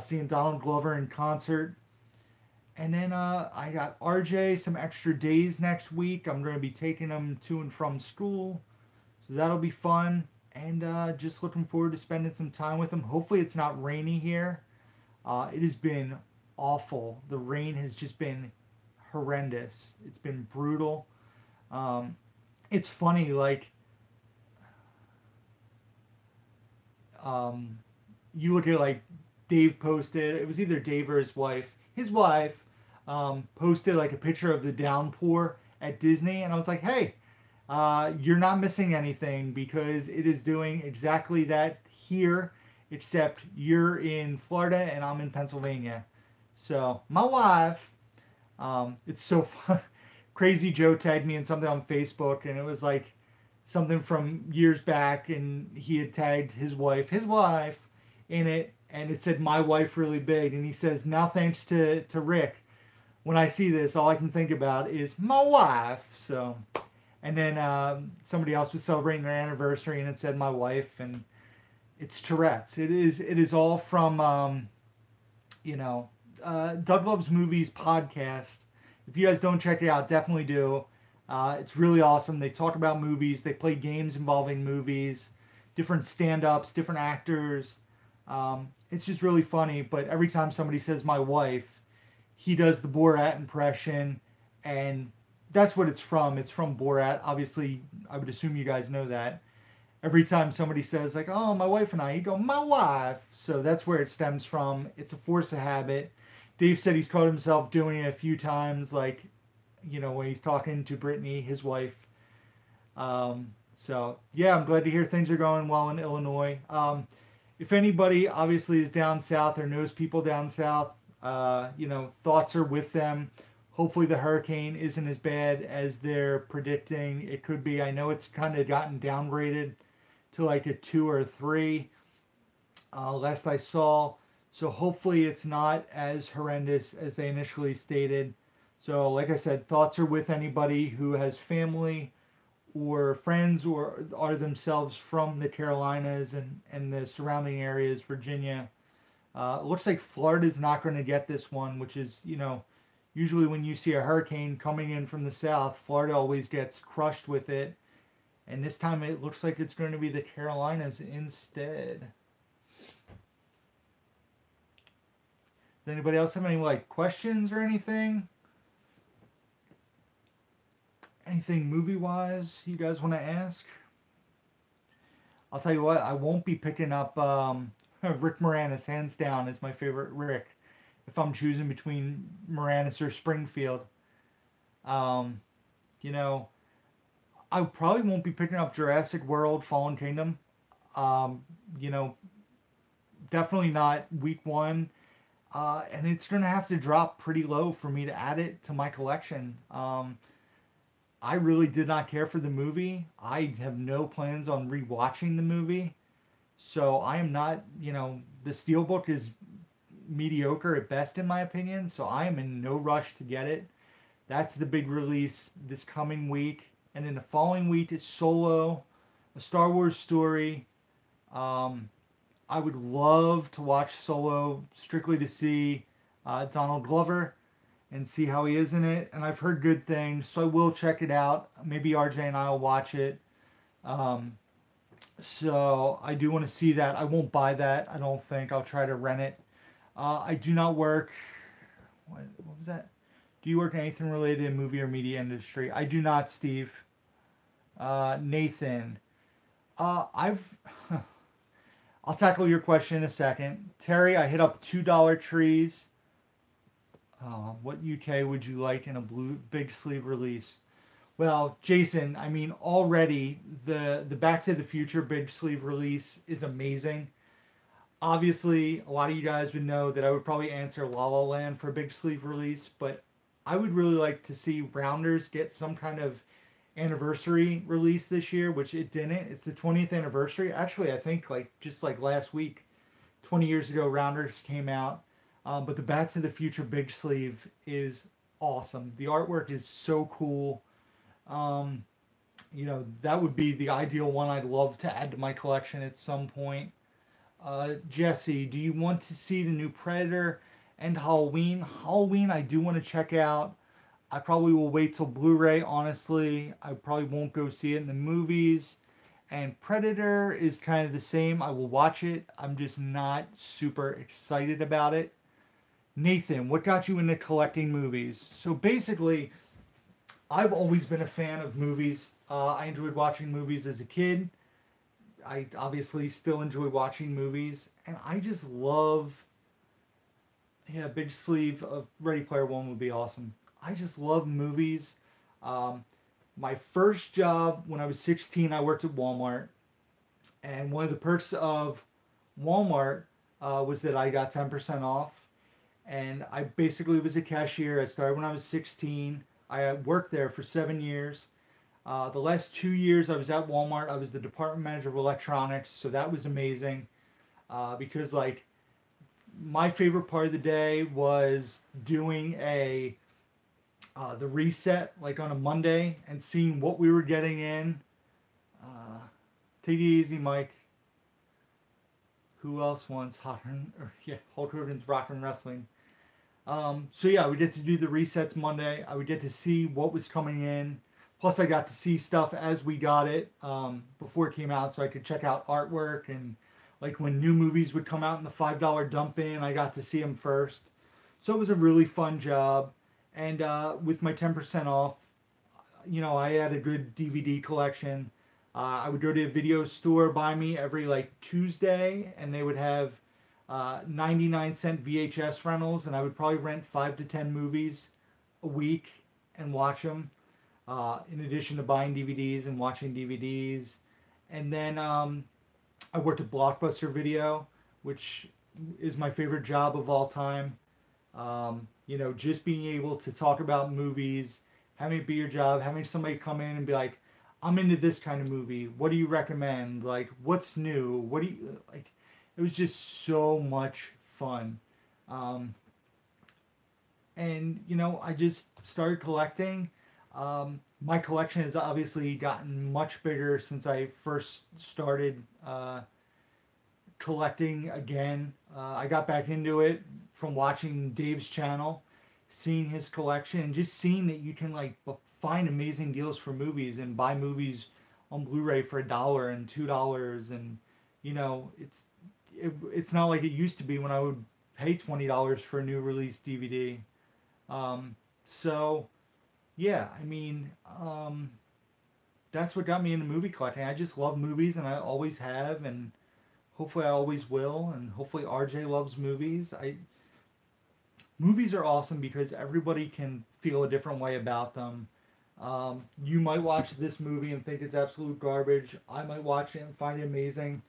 Seeing Donald Glover in concert. And then I got RJ some extra days next week. I'm going to be taking him to and from school. So that'll be fun. And just looking forward to spending some time with him. Hopefully it's not rainy here. It has been awful. The rain has just been horrendous. It's been brutal. It's funny, like, you look at, like, Dave posted, it was either Dave or his wife. His wife posted, like, a picture of the downpour at Disney, and I was like, hey, you're not missing anything because it is doing exactly that here, except you're in Florida and I'm in Pennsylvania. So, my wife, it's so fun. Crazy Joe tagged me in something on Facebook, and it was like something from years back, and he had tagged his wife in it, and it said "my wife" really big, and he says, "Now thanks to Rick, when I see this, all I can think about is my wife." So, and then somebody else was celebrating their anniversary, and it said "my wife," and it's Tourette's. It is all from Doug Loves Movies podcast. If you guys don't check it out, definitely do. It's really awesome. They talk about movies. They play games involving movies, different stand-ups, different actors. It's just really funny. But every time somebody says "my wife," he does the Borat impression, and that's what it's from. It's from Borat. Obviously, I would assume you guys know that. Every time somebody says like, "Oh, my wife and I," you go, "my wife." So that's where it stems from. It's a force of habit. Dave said he's caught himself doing it a few times, like, when he's talking to Brittany, his wife. So, yeah, I'm glad to hear things are going well in Illinois. If anybody, obviously, is down south or knows people down south, thoughts are with them. Hopefully the hurricane isn't as bad as they're predicting it could be. I know it's kind of gotten downgraded to like a 2 or 3, last I saw. So hopefully it's not as horrendous as they initially stated. So like I said, thoughts are with anybody who has family or friends or are themselves from the Carolinas and the surrounding areas, Virginia. It looks like Florida's not going to get this one, which is, usually when you see a hurricane coming in from the south, Florida always gets crushed with it. And this time it looks like it's going to be the Carolinas instead. Does anybody else have any questions or anything? Anything movie-wise you guys want to ask? I'll tell you what, I won't be picking up Rick Moranis, hands down, is my favorite Rick. If I'm choosing between Moranis or Springfield. I probably won't be picking up Jurassic World Fallen Kingdom. Definitely not week 1. And it's going to have to drop pretty low for me to add it to my collection. I really did not care for the movie. I have no plans on rewatching the movie. So I am not, the Steelbook is mediocre at best in my opinion. So I am in no rush to get it. That's the big release this coming week. And then the following week is Solo, a Star Wars story. Um, I would love to watch Solo strictly to see Donald Glover and see how he is in it. And I've heard good things, so I will check it out. Maybe RJ and I will watch it. Um, so I do want to see that. I won't buy that. I don't think. I'll try to rent it. I do not work. What was that? Do you work in anything related in movie or media industry? I do not, Steve. Nathan. I've. I'll tackle your question in a second. Terry, I hit up $2 trees. What UK would you like in a blue big sleeve release? Well, Jason, I mean, already the Back to the Future big sleeve release is amazing. Obviously, a lot of you guys would know that I would probably answer La La Land for a big sleeve release, but I would really like to see Rounders get some kind of anniversary release this year, which it didn't. It's the 20th anniversary. Actually, I think just like last week, 20 years ago, Rounders came out. But the Back to the Future big sleeve is awesome. The artwork is so cool. That would be the ideal one I'd love to add to my collection at some point. Jesse, do you want to see the new Predator and Halloween? Halloween, I do want to check out. I probably will wait till Blu-ray, honestly. I probably won't go see it in the movies. And Predator is kind of the same. I will watch it. I'm just not super excited about it. Nathan, what got you into collecting movies? So basically, I've always been a fan of movies. I enjoyed watching movies as a kid. I obviously still enjoy watching movies. And I just love... Yeah, big sleeve of Ready Player One would be awesome. I just love movies. My first job when I was 16, I worked at Walmart. And one of the perks of Walmart was that I got 10% off. And I basically was a cashier. I started when I was 16. I worked there for 7 years. The last 2 years I was at Walmart. I was the department manager of electronics. So that was amazing. Because my favorite part of the day was doing the reset on a Monday and seeing what we were getting in. Take it easy, Mike. Who else wants Hulk Hogan's Rockin' Wrestling? So yeah, we get to do the resets Monday. I would get to see what was coming in. Plus I got to see stuff as we got it before it came out, so I could check out artwork, and when new movies would come out in the $5 dump in, I got to see them first. So it was a really fun job. And with my 10% off, I had a good DVD collection. I would go to a video store by me every Tuesday, and they would have 99-cent VHS rentals, and I would probably rent 5 to 10 movies a week and watch them, in addition to buying DVDs and watching DVDs. And then I worked at Blockbuster Video, which is my favorite job of all time. Just being able to talk about movies, having it be your job, having somebody come in and be like, I'm into this kind of movie. What do you recommend? What's new? What do you like? It was just so much fun. I just started collecting. My collection has obviously gotten much bigger since I first started collecting again. I got back into it from watching Dave's channel, seeing his collection, and just seeing that you can find amazing deals for movies and buy movies on Blu-ray for $1 and $2, and it's not like it used to be when I would pay $20 for a new release DVD. So yeah, that's what got me into movie collecting. I just love movies, and I always have, and hopefully I always will, and hopefully RJ loves movies. Movies are awesome because everybody can feel a different way about them. You might watch this movie and think it's absolute garbage. I might watch it and find it amazing.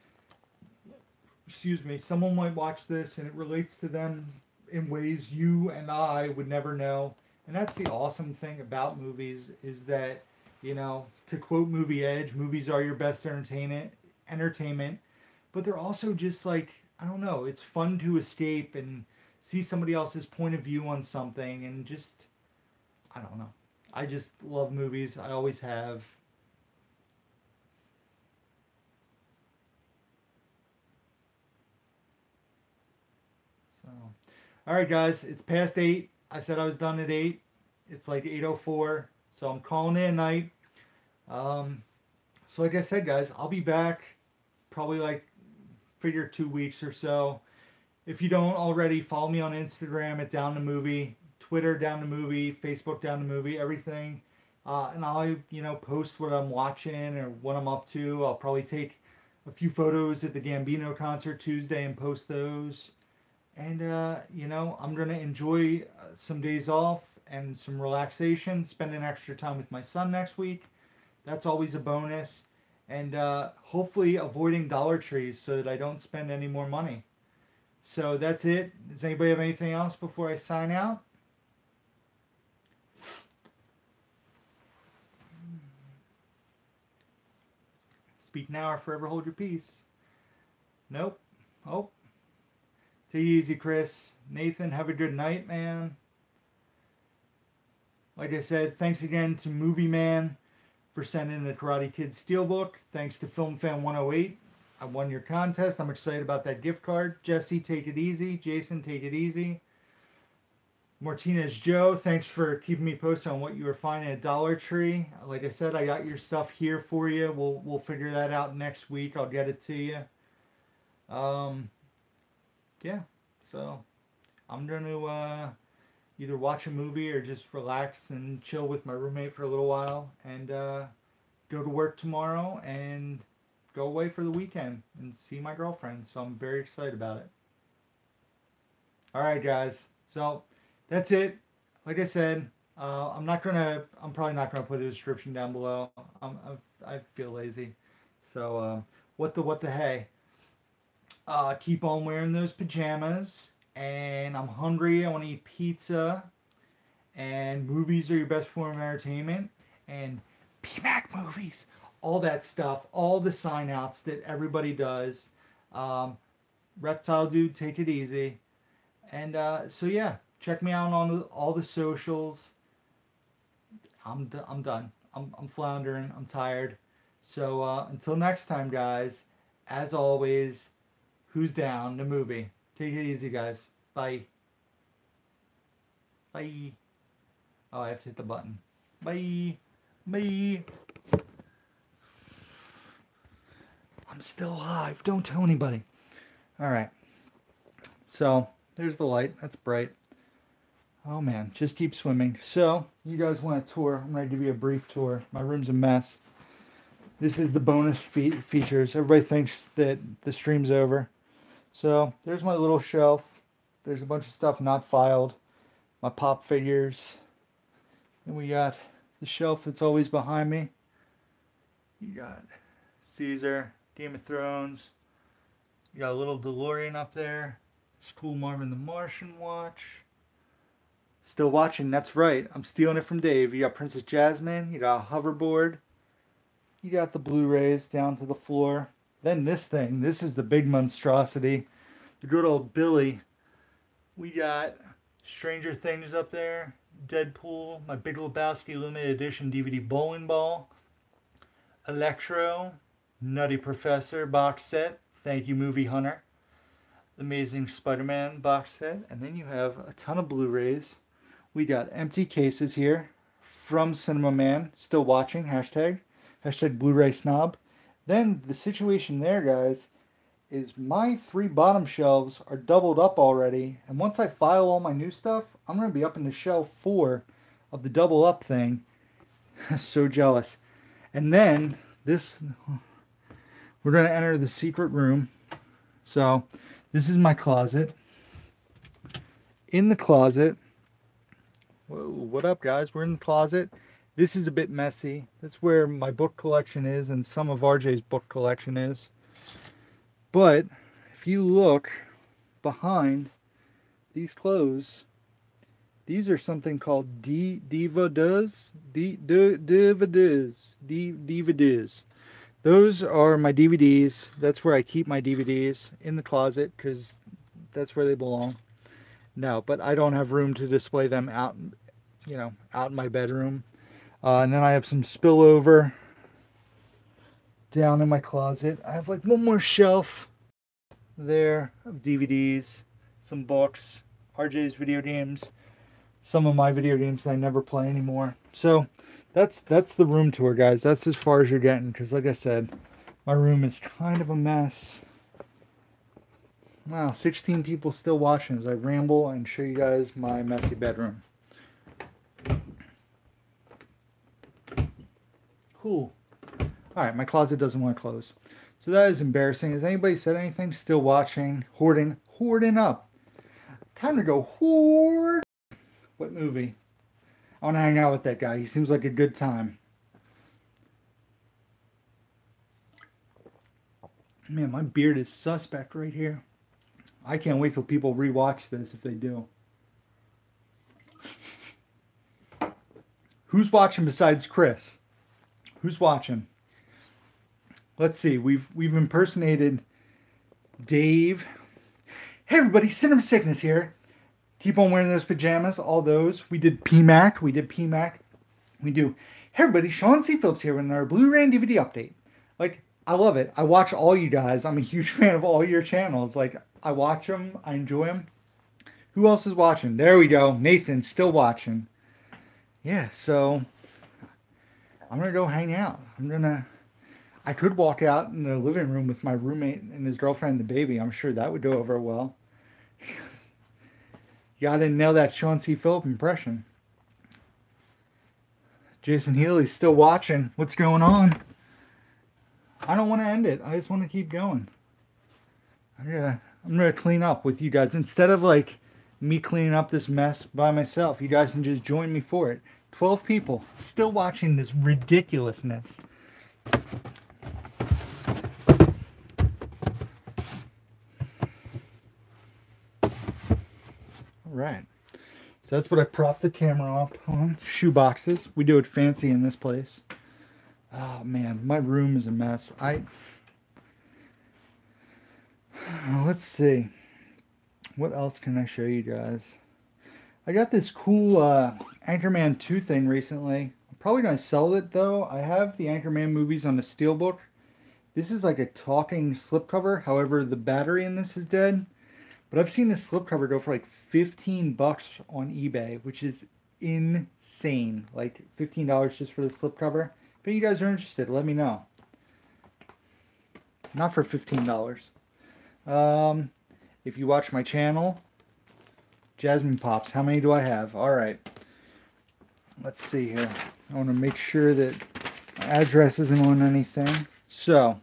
Excuse me. Someone might watch this and it relates to them in ways you and I would never know. And that's the awesome thing about movies, is that, to quote Movie Edge, movies are your best entertainment. But they're also just I don't know, it's fun to escape and see somebody else's point of view on something, and just, I don't know. I just love movies. I always have. So, all right, guys, it's past 8. I said I was done at 8. It's like 8:04, so I'm calling it a night. Um, so like I said, guys, I'll be back probably like figure 2 weeks or so. If you don't already, follow me on Instagram at Down the Movie, Twitter Down the Movie, Facebook Down the Movie, everything. And I'll post what I'm watching or what I'm up to. I'll probably take a few photos at the Gambino concert Tuesday and post those. And I'm gonna enjoy some days off and some relaxation. Spend an extra time with my son next week. That's always a bonus. And hopefully avoiding Dollar Trees so that I don't spend any more money. So that's it. Does anybody have anything else before I sign out? Speak now or forever hold your peace. Nope. Oh. Take it easy, Chris. Nathan, have a good night, man. Like I said, thanks again to Movie Man for sending the Karate Kid Steelbook. Thanks to Film Fan 108. I won your contest. I'm excited about that gift card. Jesse, take it easy. Jason, take it easy. Martinez Joe, thanks for keeping me posted on what you were finding at Dollar Tree. Like I said, I got your stuff here for you. We'll figure that out next week. I'll get it to you. Yeah, so I'm going to either watch a movie or just relax and chill with my roommate for a little while and go to work tomorrow and go away for the weekend and see my girlfriend. So I'm very excited about it. All right, guys. So that's it. Like I said, I'm probably not gonna put a description down below. I feel lazy. So what the hey? Keep on wearing those pajamas. And I'm hungry. I want to eat pizza. And movies are your best form of entertainment. And PMAC movies. All that stuff. All the sign outs that everybody does. Reptile Dude, take it easy. And so yeah, check me out on all the socials. I'm done. I'm floundering. I'm tired. So until next time, guys. As always, who's down? The movie. Take it easy, guys. Bye. Bye. Oh, I have to hit the button. Bye. Bye. I'm still alive. Don't tell anybody. All right. So, there's the light. That's bright. Oh, man. Just keep swimming. So, you guys want a tour. I'm going to give you a brief tour. My room's a mess. This is the bonus features. Everybody thinks that the stream's over. So, there's my little shelf. There's a bunch of stuff not filed. My pop figures. And we got the shelf that's always behind me. You got Caesar, Game of Thrones. You got a little DeLorean up there. It's cool Marvin the Martian watch. Still watching, that's right. I'm stealing it from Dave. You got Princess Jasmine. You got a hoverboard. You got the Blu-rays down to the floor. Then this thing. This is the big monstrosity. The good old Billy. We got Stranger Things up there. Deadpool. My Big Lebowski limited edition DVD bowling ball. Electro. Nutty Professor box set. Thank you, Movie Hunter. Amazing Spider-Man box set. And then you have a ton of Blu-rays. We got empty cases here from Cinema Man. Still watching. Hashtag Blu-ray snob. Then the situation there, guys, is my 3 bottom shelves are doubled up already. And once I file all my new stuff, I'm going to be up into shelf 4 of the double up thing. So jealous. And then this, we're going to enter the secret room. So this is my closet. In the closet, whoa, what up, guys? We're in the closet. This is a bit messy. That's where my book collection is and some of RJ's book collection is. But if you look behind these clothes, these are something called DVDs. Those are my DVDs. That's where I keep my DVDs, in the closet, because that's where they belong. No, but I don't have room to display them out you know, out in my bedroom. And then I have some spillover down in my closet. I have like one more shelf there of DVDs, some books, RJ's video games, some of my video games that I never play anymore. So that's the room tour, guys. That's as far as you're getting, because like I said, my room is kind of a mess. Wow, 16 people still watching as I ramble and show you guys my messy bedroom. Cool. Alright, my closet doesn't want to close. So that is embarrassing. Has anybody said anything? Still watching? Hoarding up. Time to go hoard. What movie? I want to hang out with that guy. He seems like a good time. Man, my beard is suspect right here. I can't wait till people rewatch this if they do. Who's watching besides Chris? Who's watching? Let's see. We've impersonated Dave. Hey everybody, Cinema Sickness here. Keep on wearing those pajamas, all those. We did PMAC. We do, hey everybody, Sean C. Phillips here with our Blu-ray and DVD update. Like, I love it. I watch all you guys. I'm a huge fan of all your channels. Like, I watch them. I enjoy them. Who else is watching? There we go. Nathan's still watching. Yeah, so I'm going to go hang out. I could walk out in the living room with my roommate and his girlfriend and the baby. I'm sure that would go over well. You got to nail that Sean C. Phillip impression. Jason Healy's still watching. What's going on? I don't want to end it. I just want to keep going. I'm gonna clean up with you guys. Instead of like me cleaning up this mess by myself, you guys can just join me for it. 12 people still watching this ridiculousness. Alright. So that's what I propped the camera up on. Shoe boxes. We do it fancy in this place. Oh man, my room is a mess. Let's see. What else can I show you guys? I got this cool Anchorman 2 thing recently. I'm probably going to sell it though. I have the Anchorman movies on the Steelbook. This is like a talking slipcover. However, the battery in this is dead. But I've seen this slipcover go for like 15 bucks on eBay, which is insane. Like $15 just for the slipcover. If you guys are interested, let me know. Not for $15. If you watch my channel, Jasmine Pops, how many do I have? Alright. Let's see here. I want to make sure that my address isn't on anything. So,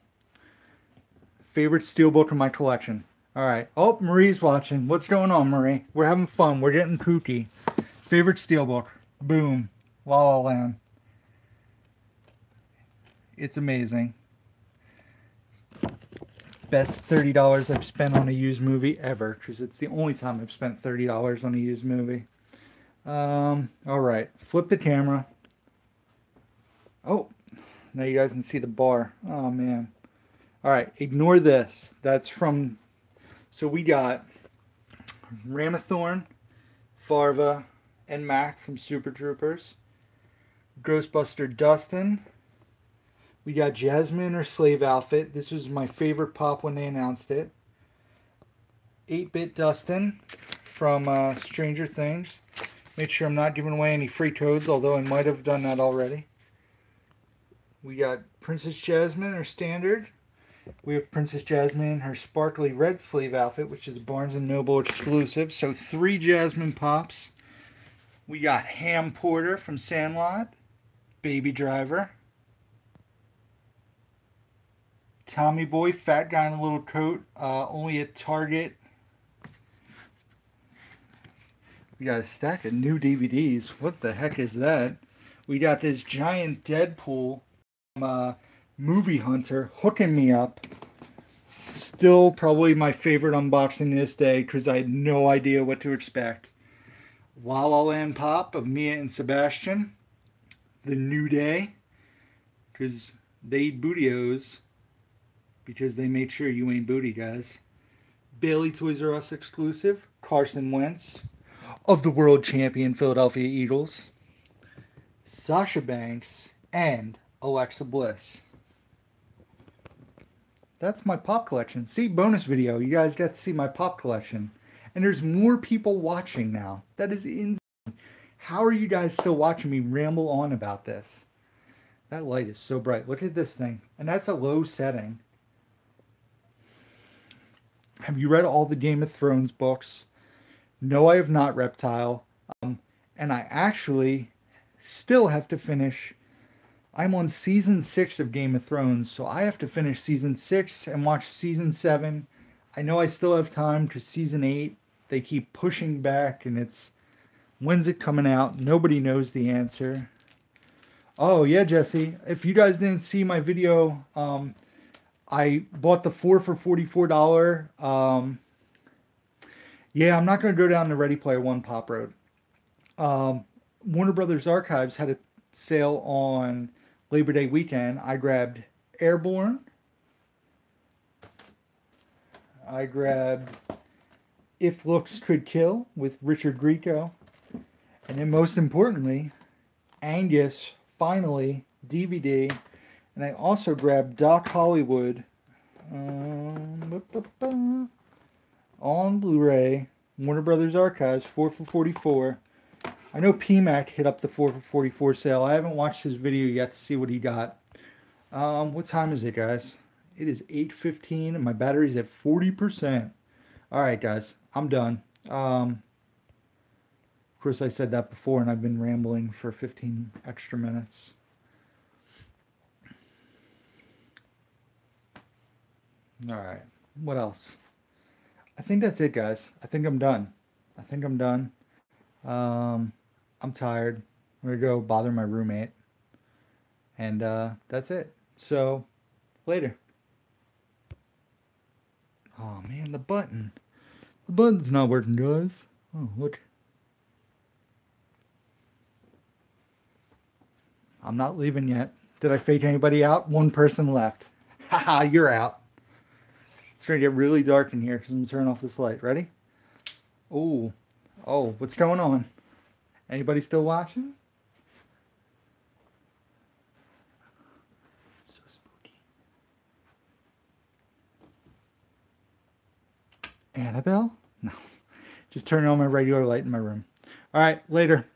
favorite steelbook in my collection. Alright. Oh, Marie's watching. What's going on, Marie? We're having fun. We're getting kooky. Favorite steelbook. Boom. La La Land. It's amazing. Best $30 I've spent on a used movie ever, because it's the only time I've spent $30 on a used movie. Alright, flip the camera. Oh, now you guys can see the bar. Oh man. Alright, ignore this. That's from, so we got Ramathorn, Farva, and Mac from Super Troopers. Ghostbuster Dustin. We got Jasmine in her slave outfit. This was my favorite pop when they announced it. 8-Bit Dustin from Stranger Things. Make sure I'm not giving away any free codes, although I might have done that already. We got Princess Jasmine, her standard. We have Princess Jasmine in her sparkly red sleeve outfit, which is a Barnes & Noble exclusive. So 3 Jasmine Pops. We got Ham Porter from Sandlot. Baby Driver. Tommy Boy, fat guy in a little coat, only at Target. We got a stack of new DVDs. What the heck is that? We got this giant Deadpool from Movie Hunter hooking me up. Still probably my favorite unboxing this day because I had no idea what to expect. La La Land Pop of Mia and Sebastian. The New Day, because they eat bootios. Because they made sure you ain't booty, guys. Bailey Toys R Us exclusive. Carson Wentz of the world champion Philadelphia Eagles. Sasha Banks, and Alexa Bliss. That's my pop collection. See, bonus video. You guys got to see my pop collection. And there's more people watching now. That is insane. How are you guys still watching me ramble on about this? That light is so bright. Look at this thing. And that's a low setting. Have you read all the Game of Thrones books? No, I have not, Reptile. And I actually still have to finish. I'm on season 6 of Game of Thrones, so I have to finish season 6 and watch season 7. I know I still have time to season 8. They keep pushing back, and it's, when's it coming out? Nobody knows the answer. Oh, yeah, Jesse. If you guys didn't see my video, I bought the 4 for $44. Yeah, I'm not going to go down the Ready Player One pop road. Warner Brothers Archives had a sale on Labor Day weekend. I grabbed Airborne. I grabbed If Looks Could Kill with Richard Grieco. And then most importantly, Angus, finally, DVD. And I also grabbed Doc Hollywood on Blu-ray. Warner Brothers Archives, 4 for $44. I know PMAC hit up the 4 for $44 sale. I haven't watched his video yet to see what he got. What time is it, guys? It is 8:15 and my battery's at 40%. Alright, guys. I'm done. Of course, I said that before and I've been rambling for 15 extra minutes. Alright. What else? I think that's it, guys. I think I'm done. I'm tired. I'm going to go bother my roommate. And that's it. So, later. Oh, man, the button. The button's not working, guys. Oh, look. I'm not leaving yet. Did I fake anybody out? One person left. Haha, you're out. It's going to get really dark in here because I'm going to turn off this light. Ready? Oh, what's going on? Anybody still watching? It's so spooky. Annabelle? No. Just turning on my regular light in my room. All right, later.